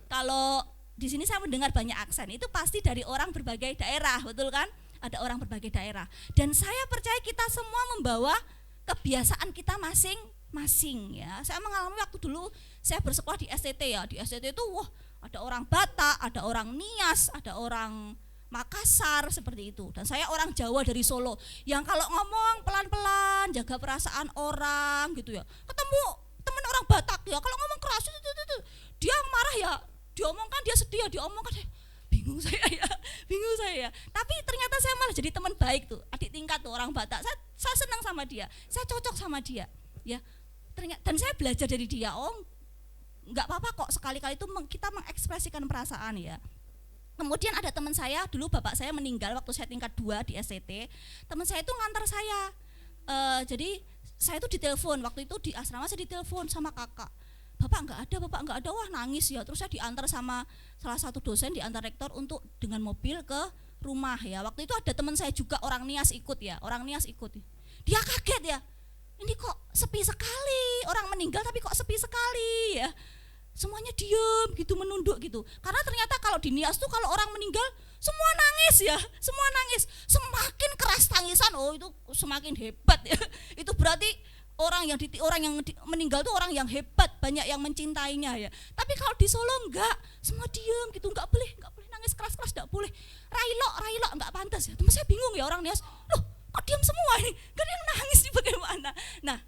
Speaker 2: Kalau di sini saya mendengar banyak aksen, itu pasti dari orang berbagai daerah, betul kan? Ada orang berbagai daerah. Dan saya percaya kita semua membawa kebiasaan kita masing-masing ya. Saya mengalami waktu dulu saya bersekolah di STT ya. Di STT itu ada orang Batak, ada orang Nias, ada orang Makassar seperti itu. Dan saya orang Jawa dari Solo yang kalau ngomong pelan-pelan, jaga perasaan orang gitu ya. Ketemu teman orang Batak ya, kalau ngomong keras itu dia marah ya, diomongkan dia sedih ya, diomongkan bingung saya ya. Tapi ternyata saya malah jadi teman baik tuh, adik tingkat tuh orang Batak. Saya senang sama dia, saya cocok sama dia ya. Ternyata, dan saya belajar dari dia. Enggak apa-apa kok sekali-kali itu kita mengekspresikan perasaan ya. Kemudian ada teman saya, dulu bapak saya meninggal waktu saya tingkat 2 di STT. Teman saya itu ngantar saya. Jadi saya itu ditelepon, waktu itu di asrama saya ditelepon sama kakak. Bapak enggak ada, wah nangis ya. Terus saya diantar sama salah satu dosen, diantar rektor untuk dengan mobil ke rumah ya. Waktu itu ada teman saya juga orang Nias ikut. Dia kaget ya. Ini kok sepi sekali, orang meninggal tapi kok sepi sekali ya. Semuanya diem gitu, menunduk gitu. Karena ternyata kalau di Nias tuh kalau orang meninggal semua nangis ya, semua nangis. Semakin keras tangisan, oh itu semakin hebat ya. Itu berarti orang yang meninggal tuh orang yang hebat, banyak yang mencintainya ya. Tapi kalau di Solo enggak, semua diem gitu, enggak boleh nangis keras-keras, enggak boleh. Railo enggak pantas ya. Teman saya bingung ya orang Nias, loh kok diam semua ini? Gak ada yang nangis nih bagaimana? Nah,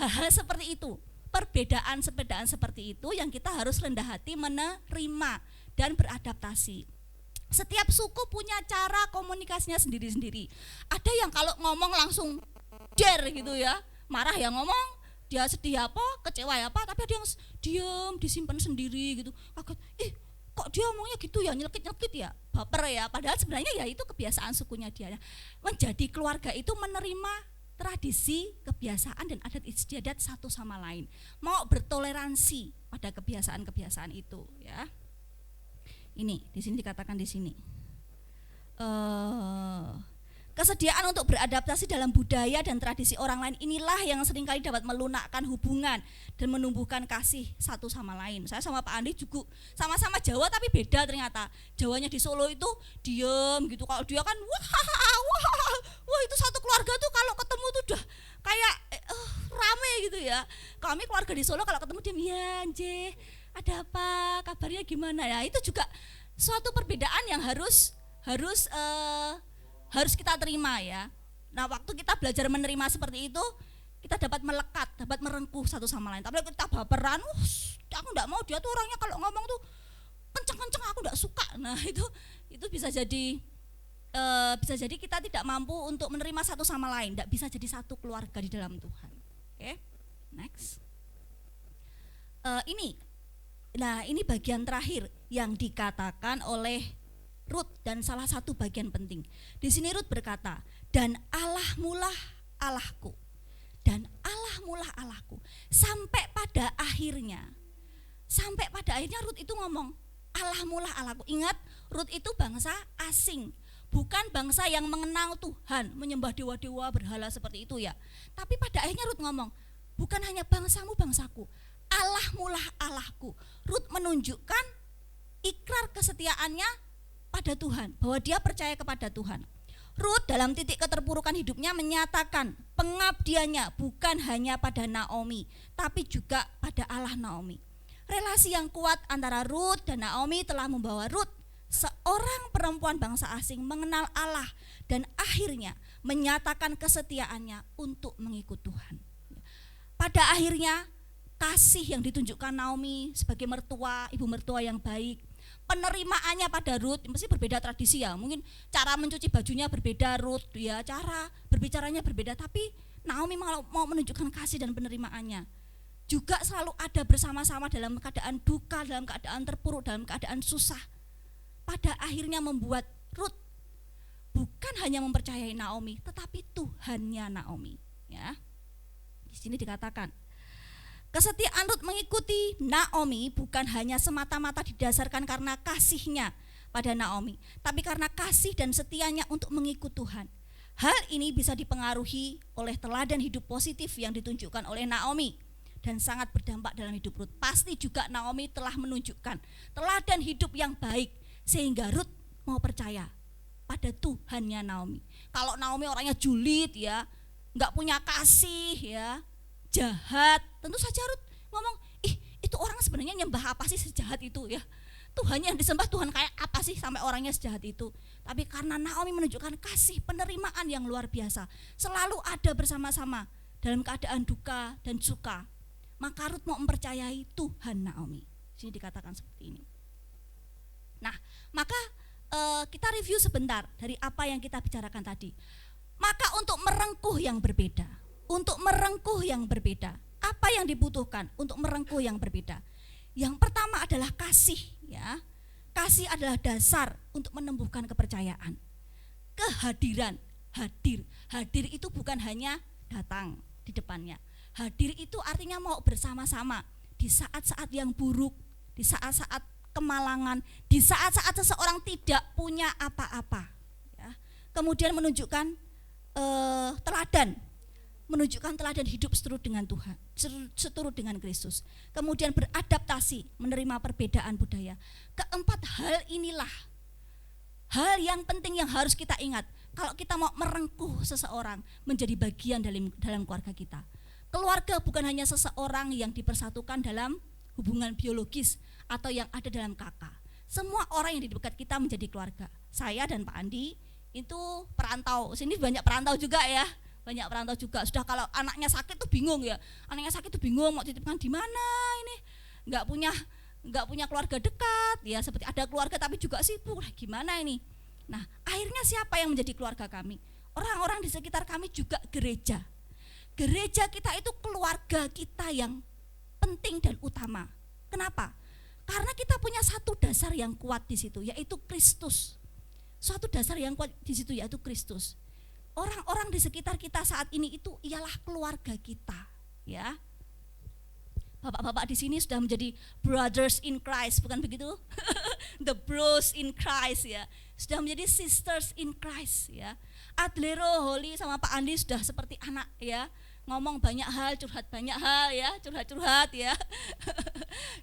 Speaker 2: hal-hal seperti itu, perbedaan seperti itu yang kita harus rendah hati menerima dan beradaptasi. Setiap suku punya cara komunikasinya sendiri-sendiri. Ada yang kalau ngomong langsung der gitu ya, marah ya ngomong, dia sedih apa, kecewa ya apa, tapi ada yang diam, disimpan sendiri gitu. Kaget, kok dia ngomongnya gitu ya, nyelkit ya, baper ya. Padahal sebenarnya ya itu kebiasaan sukunya dia. Menjadi keluarga itu menerima tradisi, kebiasaan dan adat istiadat satu sama lain. Mau bertoleransi pada kebiasaan-kebiasaan itu ya. Ini di sini dikatakan di sini. Kesediaan untuk beradaptasi dalam budaya dan tradisi orang lain inilah yang seringkali dapat melunakkan hubungan dan menumbuhkan kasih satu sama lain. Saya sama Pak Andi juga sama-sama Jawa tapi beda ternyata. Jawanya di Solo itu diem gitu. Kalau dia kan wah itu satu keluarga tuh kalau ketemu tuh udah kayak rame gitu ya. Kami keluarga di Solo kalau ketemu diem, ya Nje, ada apa? Kabarnya gimana ya? Itu juga suatu perbedaan yang harus kita terima ya. Nah, waktu kita belajar menerima seperti itu, kita dapat melekat, dapat merengkuh satu sama lain. Tapi kalau kita baperan, aku enggak mau, dia tuh orangnya kalau ngomong tuh kenceng-kenceng, aku enggak suka. Nah, itu bisa jadi kita tidak mampu untuk menerima satu sama lain, enggak bisa jadi satu keluarga di dalam Tuhan. Oke. Next. Ini bagian terakhir yang dikatakan oleh Rut dan salah satu bagian penting. Di sini Rut berkata, dan Allahmulah Allahku. Dan Allahmulah Allahku. Sampai pada akhirnya Rut itu ngomong, Allahmulah Allahku. Ingat, Rut itu bangsa asing, bukan bangsa yang mengenal Tuhan, menyembah dewa-dewa berhala seperti itu ya. Tapi pada akhirnya Rut ngomong, bukan hanya bangsamu bangsaku, Allahmulah Allahku. Rut menunjukkan ikrar kesetiaannya pada Tuhan, bahwa dia percaya kepada Tuhan. Rut dalam titik keterpurukan hidupnya menyatakan pengabdiannya bukan hanya pada Naomi, tapi juga pada Allah Naomi. Relasi yang kuat antara Rut dan Naomi telah membawa Rut, seorang perempuan bangsa asing, mengenal Allah dan akhirnya menyatakan kesetiaannya untuk mengikut Tuhan. Pada akhirnya kasih yang ditunjukkan Naomi sebagai mertua, ibu mertua yang baik, penerimaannya pada Rut mesti berbeda tradisi ya, mungkin cara mencuci bajunya berbeda Rut ya, cara berbicaranya berbeda, tapi Naomi mau menunjukkan kasih dan penerimaannya. Juga selalu ada bersama-sama dalam keadaan duka, dalam keadaan terpuruk, dalam keadaan susah. Pada akhirnya membuat Rut bukan hanya mempercayai Naomi, tetapi Tuhannya Naomi ya. Di sini dikatakan kesetiaan Rut mengikuti Naomi bukan hanya semata-mata didasarkan karena kasihnya pada Naomi, tapi karena kasih dan setianya untuk mengikut Tuhan. Hal ini bisa dipengaruhi oleh teladan hidup positif yang ditunjukkan oleh Naomi dan sangat berdampak dalam hidup Rut. Pasti juga Naomi telah menunjukkan teladan hidup yang baik sehingga Rut mau percaya pada Tuhannya Naomi. Kalau Naomi orangnya julid ya, nggak punya kasih ya, jahat, tentu saja Rut ngomong, itu orang sebenarnya nyembah apa sih sejahat itu ya, Tuhan yang disembah Tuhan kayak apa sih sampai orangnya sejahat itu. Tapi karena Naomi menunjukkan kasih, penerimaan yang luar biasa, selalu ada bersama-sama dalam keadaan duka dan suka, maka Rut mau mempercayai Tuhan Naomi. Sini dikatakan seperti ini. Nah, maka kita review sebentar dari apa yang kita bicarakan tadi. Maka untuk merengkuh yang berbeda, apa yang dibutuhkan untuk merengkuh yang berbeda? Yang pertama adalah kasih ya. Kasih adalah dasar untuk menumbuhkan kepercayaan. Kehadiran, hadir itu bukan hanya datang di depannya. Hadir itu artinya mau bersama-sama di saat-saat yang buruk, di saat-saat kemalangan, di saat-saat seseorang tidak punya apa-apa kemudian menunjukkan menunjukkan teladan hidup seturut dengan Tuhan, seturut dengan Kristus. Kemudian beradaptasi, menerima perbedaan budaya. Keempat hal inilah hal yang penting yang harus kita ingat kalau kita mau merengkuh seseorang menjadi bagian dalam keluarga kita. Keluarga bukan hanya seseorang yang dipersatukan dalam hubungan biologis atau yang ada dalam kakak. Semua orang yang di dekat kita menjadi keluarga. Saya dan Pak Andi itu perantau. Sini banyak perantau juga ya. Banyak perantau juga. Sudah kalau anaknya sakit tuh bingung ya. Anaknya sakit tuh bingung mau titipkan di mana ini. Enggak punya keluarga dekat ya, seperti ada keluarga tapi juga sibuk. Gimana ini? Nah, akhirnya siapa yang menjadi keluarga kami? Orang-orang di sekitar kami juga gereja. Gereja kita itu keluarga kita yang penting dan utama. Kenapa? Karena kita punya satu dasar yang kuat di situ, yaitu Kristus. Suatu dasar yang kuat di situ yaitu Kristus. Orang-orang di sekitar kita saat ini itu ialah keluarga kita, ya. Bapak-bapak di sini sudah menjadi brothers in Christ, bukan begitu? The bros in Christ ya. Sudah menjadi sisters in Christ ya. Adlero, Holly sama Pak Andi sudah seperti anak ya. Ngomong banyak hal, curhat banyak hal ya, curhat-curhat ya.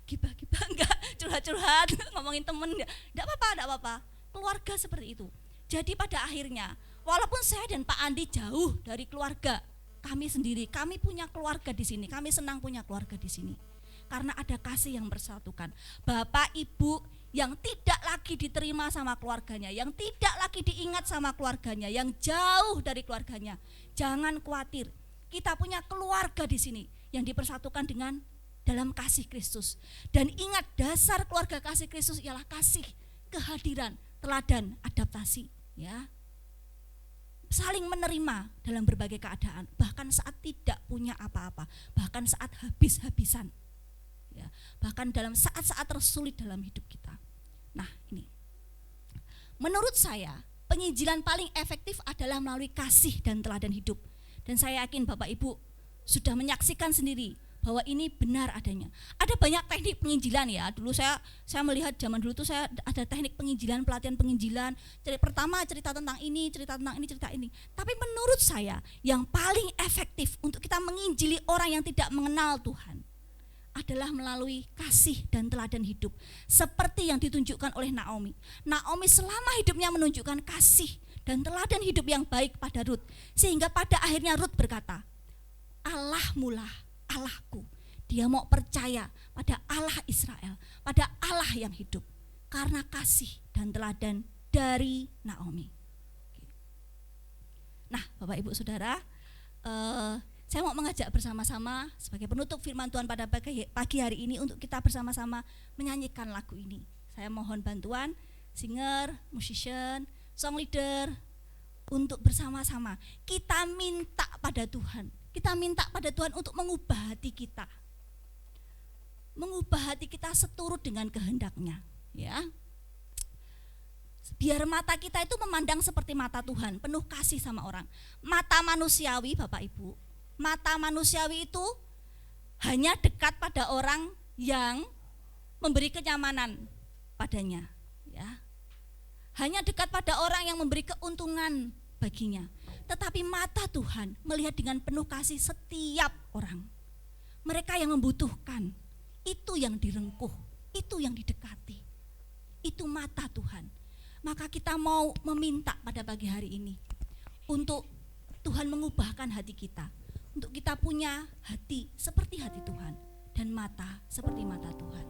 Speaker 2: Gibah-gibah enggak, curhat-curhat, ngomongin temen enggak apa-apa. Keluarga seperti itu. Jadi pada akhirnya, walaupun saya dan Pak Andi jauh dari keluarga kami sendiri, kami punya keluarga di sini. Kami senang punya keluarga di sini. Karena ada kasih yang bersatukan. Bapak, Ibu yang tidak lagi diterima sama keluarganya, yang tidak lagi diingat sama keluarganya, yang jauh dari keluarganya. Jangan khawatir. Kita punya keluarga di sini yang dipersatukan dengan dalam kasih Kristus. Dan ingat, dasar keluarga kasih Kristus ialah kasih, kehadiran, teladan, adaptasi, ya. Saling menerima dalam berbagai keadaan, bahkan saat tidak punya apa-apa, bahkan saat habis-habisan, ya, bahkan dalam saat-saat tersulit dalam hidup kita. Nah, ini menurut saya penginjilan paling efektif adalah melalui kasih dan teladan hidup. Dan saya yakin Bapak Ibu sudah menyaksikan sendiri bahwa ini benar adanya. Ada banyak teknik penginjilan ya. Dulu saya melihat zaman dulu tuh saya ada teknik penginjilan, pelatihan penginjilan. Pertama cerita tentang ini, cerita ini. Tapi menurut saya yang paling efektif untuk kita menginjili orang yang tidak mengenal Tuhan adalah melalui kasih dan teladan hidup. Seperti yang ditunjukkan oleh Naomi. Naomi selama hidupnya menunjukkan kasih dan teladan hidup yang baik pada Rut. Sehingga pada akhirnya Rut berkata, Allahmulah Allahku. Dia mau percaya pada Allah Israel, pada Allah yang hidup, karena kasih dan teladan dari Naomi. Nah, Bapak Ibu Saudara, saya mau mengajak bersama-sama sebagai penutup firman Tuhan pada pagi hari ini untuk kita bersama-sama menyanyikan lagu ini. Saya mohon bantuan singer, musician, song leader untuk bersama-sama kita minta pada Tuhan. Kita minta pada Tuhan untuk mengubah hati kita. Mengubah hati kita seturut dengan kehendak-Nya, ya. Biar mata kita itu memandang seperti mata Tuhan, penuh kasih sama orang. Mata manusiawi, Bapak Ibu, mata manusiawi itu hanya dekat pada orang yang memberi kenyamanan padanya, ya. Hanya dekat pada orang yang memberi keuntungan baginya. Tetapi mata Tuhan melihat dengan penuh kasih setiap orang. Mereka yang membutuhkan, itu yang direngkuh, itu yang didekati. Itu mata Tuhan. Maka kita mau meminta pada pagi hari ini untuk Tuhan mengubahkan hati kita. Untuk kita punya hati seperti hati Tuhan dan mata seperti mata Tuhan.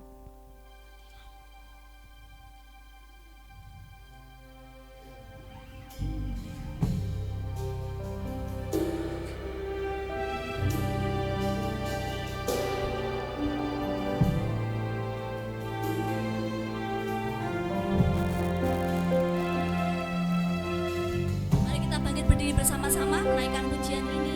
Speaker 2: Bersama-sama menaikkan pujian ini.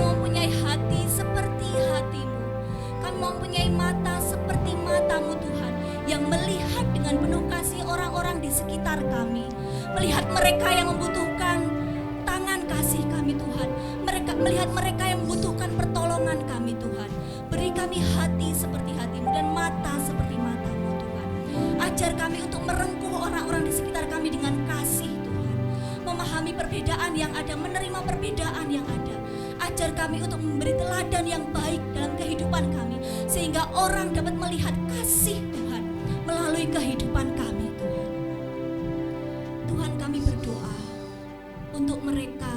Speaker 2: mau mempunyai hati seperti hati-Mu. Kami mau mempunyai mata seperti mata-Mu Tuhan, yang melihat dengan penuh kasih orang-orang di sekitar kami, melihat mereka yang membutuhkan tangan kasih kami Tuhan, melihat mereka yang membutuhkan pertolongan kami Tuhan. Beri kami hati seperti hati-Mu dan mata seperti mata-Mu Tuhan. Ajar kami untuk merengkuh orang-orang di sekitar kami dengan kasih Tuhan, memahami perbedaan yang ada, menerima perbedaan yang ada. Ajar kami untuk memberi teladan yang baik dalam kehidupan kami, sehingga orang dapat melihat kasih Tuhan melalui kehidupan kami Tuhan. Tuhan, kami berdoa untuk mereka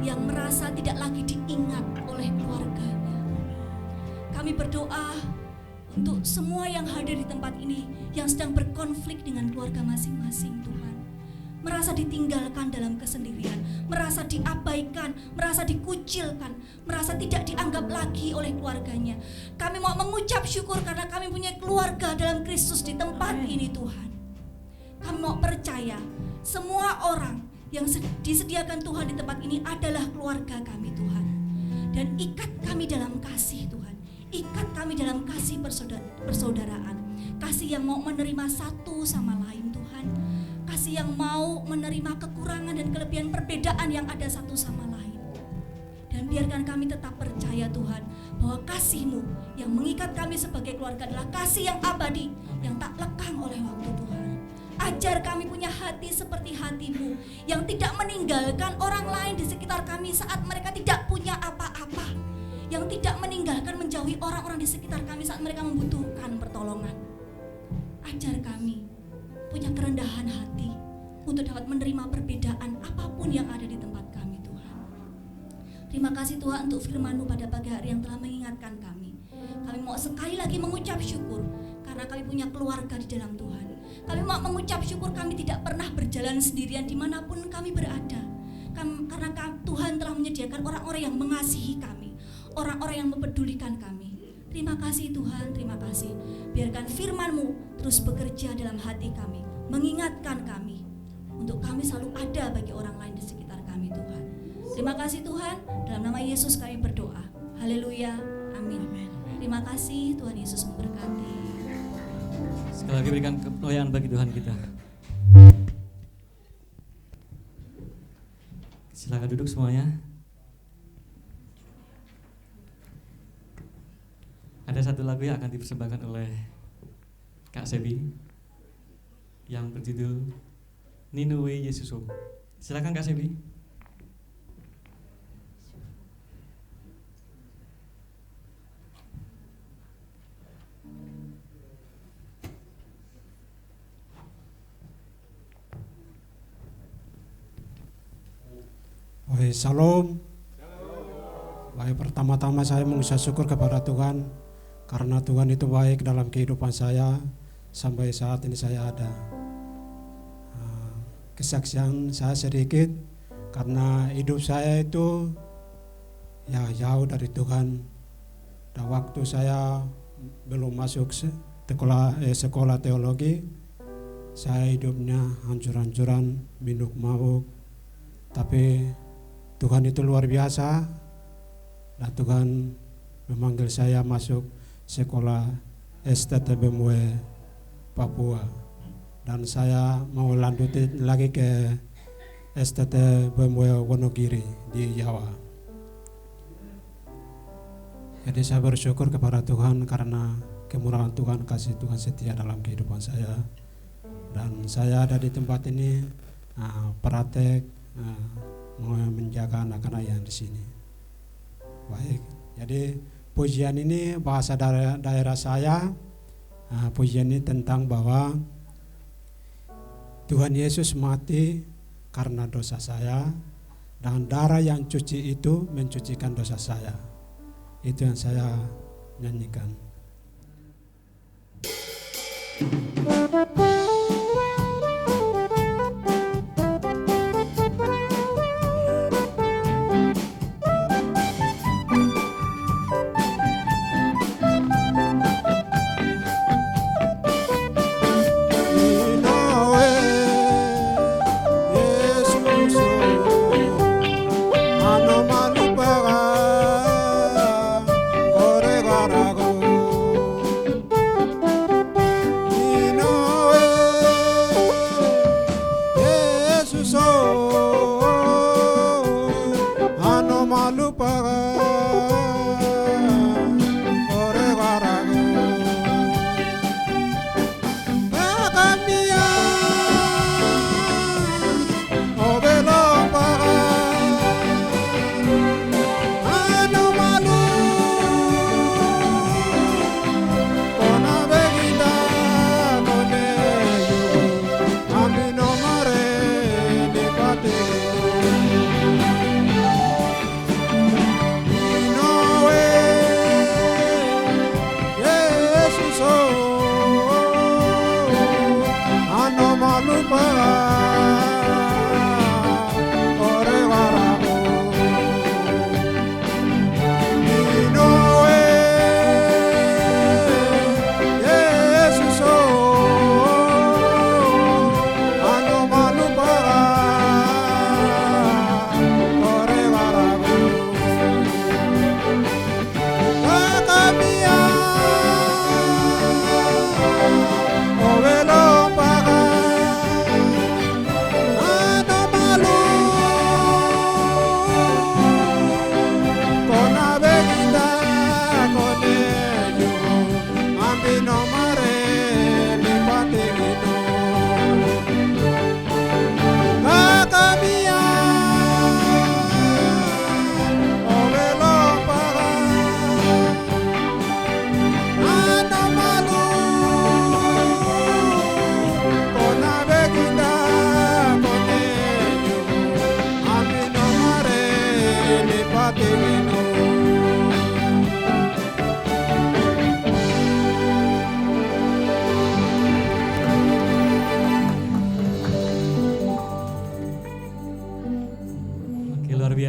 Speaker 2: yang merasa tidak lagi diingat oleh keluarganya. Kami berdoa untuk semua yang hadir di tempat ini yang sedang berkonflik dengan keluarga masing-masing Tuhan. Merasa ditinggalkan dalam kesendirian, merasa diabaikan, merasa dikucilkan, merasa tidak dianggap lagi oleh keluarganya. Kami mau mengucap syukur karena kami punya keluarga dalam Kristus di tempat ini Tuhan. Kami mau percaya semua orang yang disediakan Tuhan di tempat ini adalah keluarga kami Tuhan. Dan ikat kami dalam kasih Tuhan, ikat kami dalam kasih persaudaraan, kasih yang mau menerima satu sama lain Tuhan, kasih yang mau menerima kekurangan dan kelebihan perbedaan yang ada satu sama lain. Dan biarkan kami tetap percaya Tuhan, bahwa kasih-Mu yang mengikat kami sebagai keluarga adalah kasih yang abadi, yang tak lekang oleh waktu Tuhan. Ajar kami punya hati seperti hati-Mu, yang tidak meninggalkan orang lain di sekitar kami saat mereka tidak punya apa-apa, yang tidak meninggalkan menjauhi orang-orang di sekitar kami saat mereka membutuhkan pertolongan. Ajar kami punya kerendahan hati untuk dapat menerima perbedaan apapun yang ada di tempat kami Tuhan. Terima kasih Tuhan untuk firman-Mu pada pagi hari yang telah mengingatkan kami. Kami mau sekali lagi mengucap syukur karena kami punya keluarga di dalam Tuhan. Kami mau mengucap syukur kami tidak pernah berjalan sendirian dimanapun kami berada. Karena Tuhan telah menyediakan orang-orang yang mengasihi kami, orang-orang yang mempedulikan kami. Terima kasih Tuhan, terima kasih. Biarkan firman-Mu terus bekerja dalam hati kami, mengingatkan kami untuk kami selalu ada bagi orang lain di sekitar kami Tuhan. Terima kasih Tuhan, dalam nama Yesus kami berdoa. Haleluya, amin. Terima kasih, Tuhan Yesus memberkati.
Speaker 1: Sekali lagi berikan kemuliaan bagi Tuhan kita. Silakan duduk semuanya. Ada satu lagu yang akan dipersembahkan oleh Kak Sebi yang berjudul Ninue Yesusom. Silakan Kak Sebi.
Speaker 3: Shalom. Baik, pertama-tama saya mengucap syukur kepada Tuhan karena Tuhan itu baik dalam kehidupan saya sampai saat ini saya ada. Kesaksian saya sedikit karena hidup saya itu jauh dari Tuhan. Dan waktu saya belum masuk sekolah teologi, saya hidupnya hancur-hancuran, minum mabuk. Tapi Tuhan itu luar biasa, dan Tuhan memanggil saya masuk sekolah STTBMW Papua, dan saya mau lanjutin lagi ke STTBMW Wonogiri di Jawa. Jadi saya bersyukur kepada Tuhan karena kemurahan Tuhan, kasih Tuhan setia dalam kehidupan saya, dan saya ada di tempat ini praktek menjaga anak-anak yang di sini. Baik, jadi pujian ini bahasa daerah saya. Pujian ini tentang bahwa Tuhan Yesus mati karena dosa saya, dan darah yang cuci itu mencucikan dosa saya. Itu yang saya nyanyikan. Ano malupakan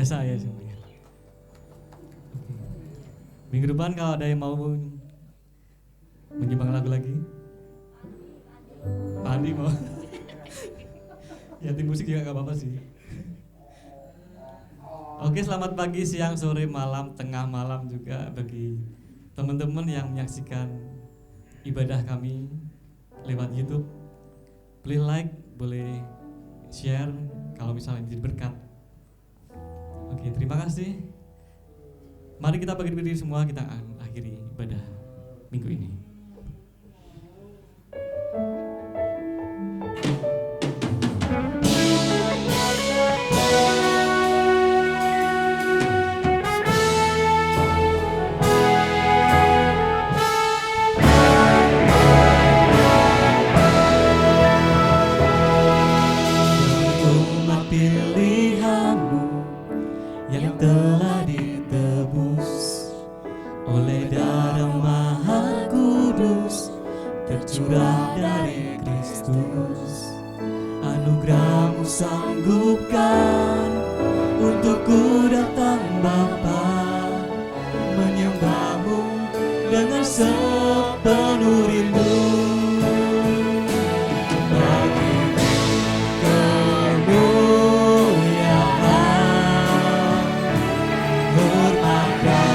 Speaker 1: biasa ya semuanya. Minggu depan kalau ada yang mau menyumbang lagu lagi, Pak Andi mau. Ya tim musik juga gak apa-apa sih. Oke, selamat pagi, siang, sore, malam, tengah malam juga bagi teman-teman yang menyaksikan ibadah kami lewat YouTube. Boleh like, boleh share kalau misalnya jadi berkat. Oke, terima kasih. Mari kita bagi diri semua, kita akhiri ibadah minggu ini.
Speaker 4: Tercurah dari Kristus, anugerah-Mu sanggupkan untukku datang Bapa, menyembah-Mu dengan sepenuh rindu. Bagi-Mu kemuliaan, hormat dan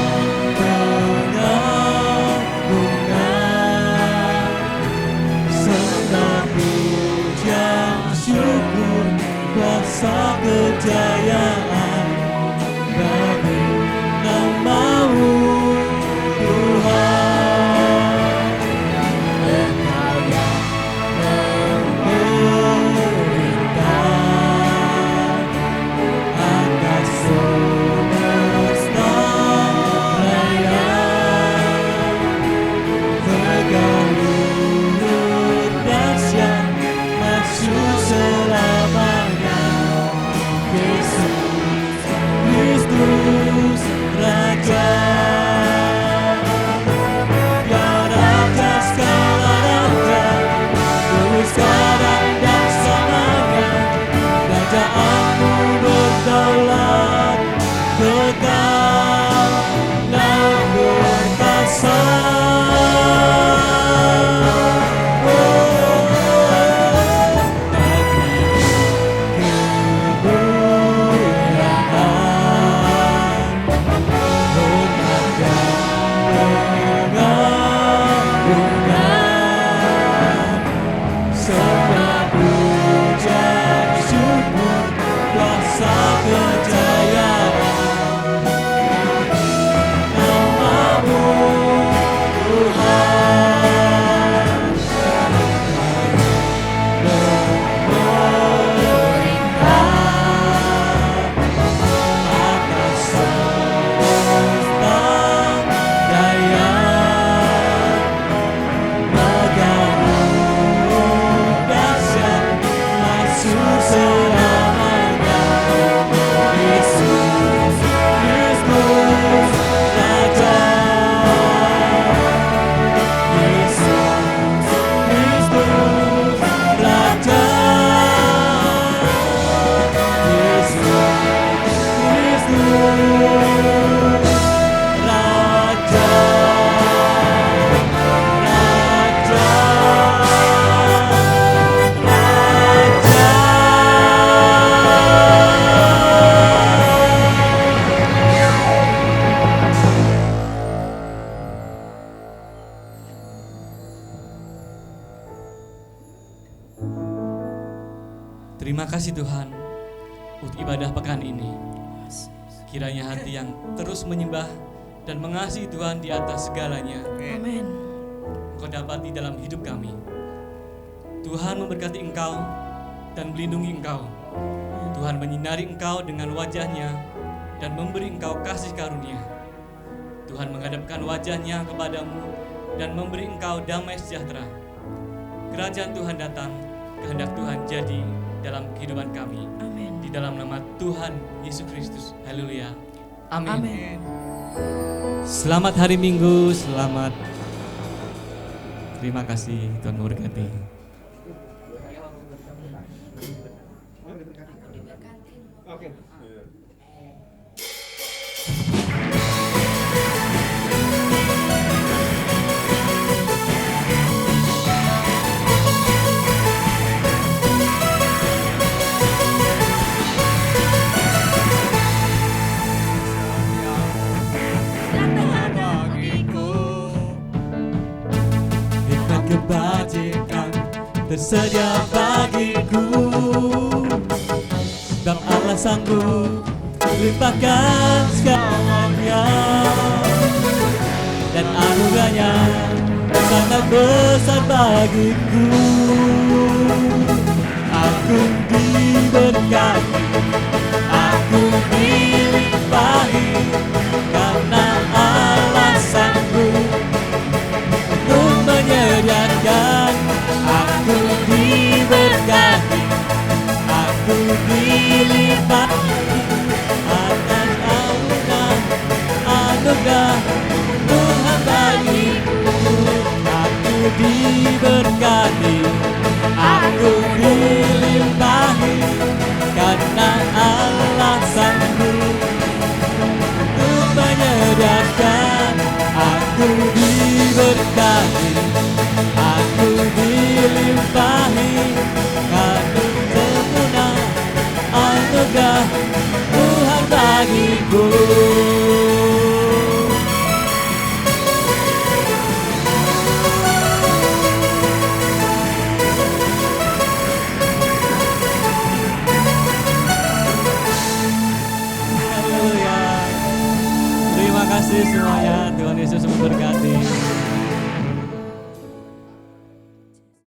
Speaker 4: kuasa kejayaan bagi nama-Mu Tuhan.
Speaker 1: Terima kasih Tuhan untuk ibadah pekan ini. Kiranya hati yang terus menyembah dan mengasihi Tuhan di atas segalanya,
Speaker 5: Amin.
Speaker 1: Engkau dapat di dalam hidup kami. Tuhan memberkati Engkau dan melindungi Engkau. Tuhan menyinari Engkau dengan wajah-Nya dan memberi Engkau kasih karunia. Tuhan menghadapkan wajah-Nya kepadamu dan memberi Engkau damai sejahtera. Kerajaan Tuhan datang, kehendak Tuhan jadi dalam kehidupan kami.
Speaker 5: Amin.
Speaker 1: Di dalam nama Tuhan Yesus Kristus. Haleluya. Amin.
Speaker 5: Amin.
Speaker 1: Selamat hari Minggu, selamat. Terima kasih, Tuhan memberkati. Hikmat kebajikan tersedia bagiku, sebab Allah sanggup melimpahkan segalanya, dan anugerahnya sangat besar bagiku. Aku diberkati, aku dilimpahi, karena Allah sanggup untuk menyediakan. Aku diberkati, aku dilimpahi atas anugerah Tuhan bagiku. Aku diberkati, aku dilimpahi, karena Allah sanggup untuk menyediakan. Aku diberkati, aku dilimpahi, karena sempurna anugerah Tuhan bagiku. Haleluya. Terima kasih semuanya. Tuhan Yesus memberkati.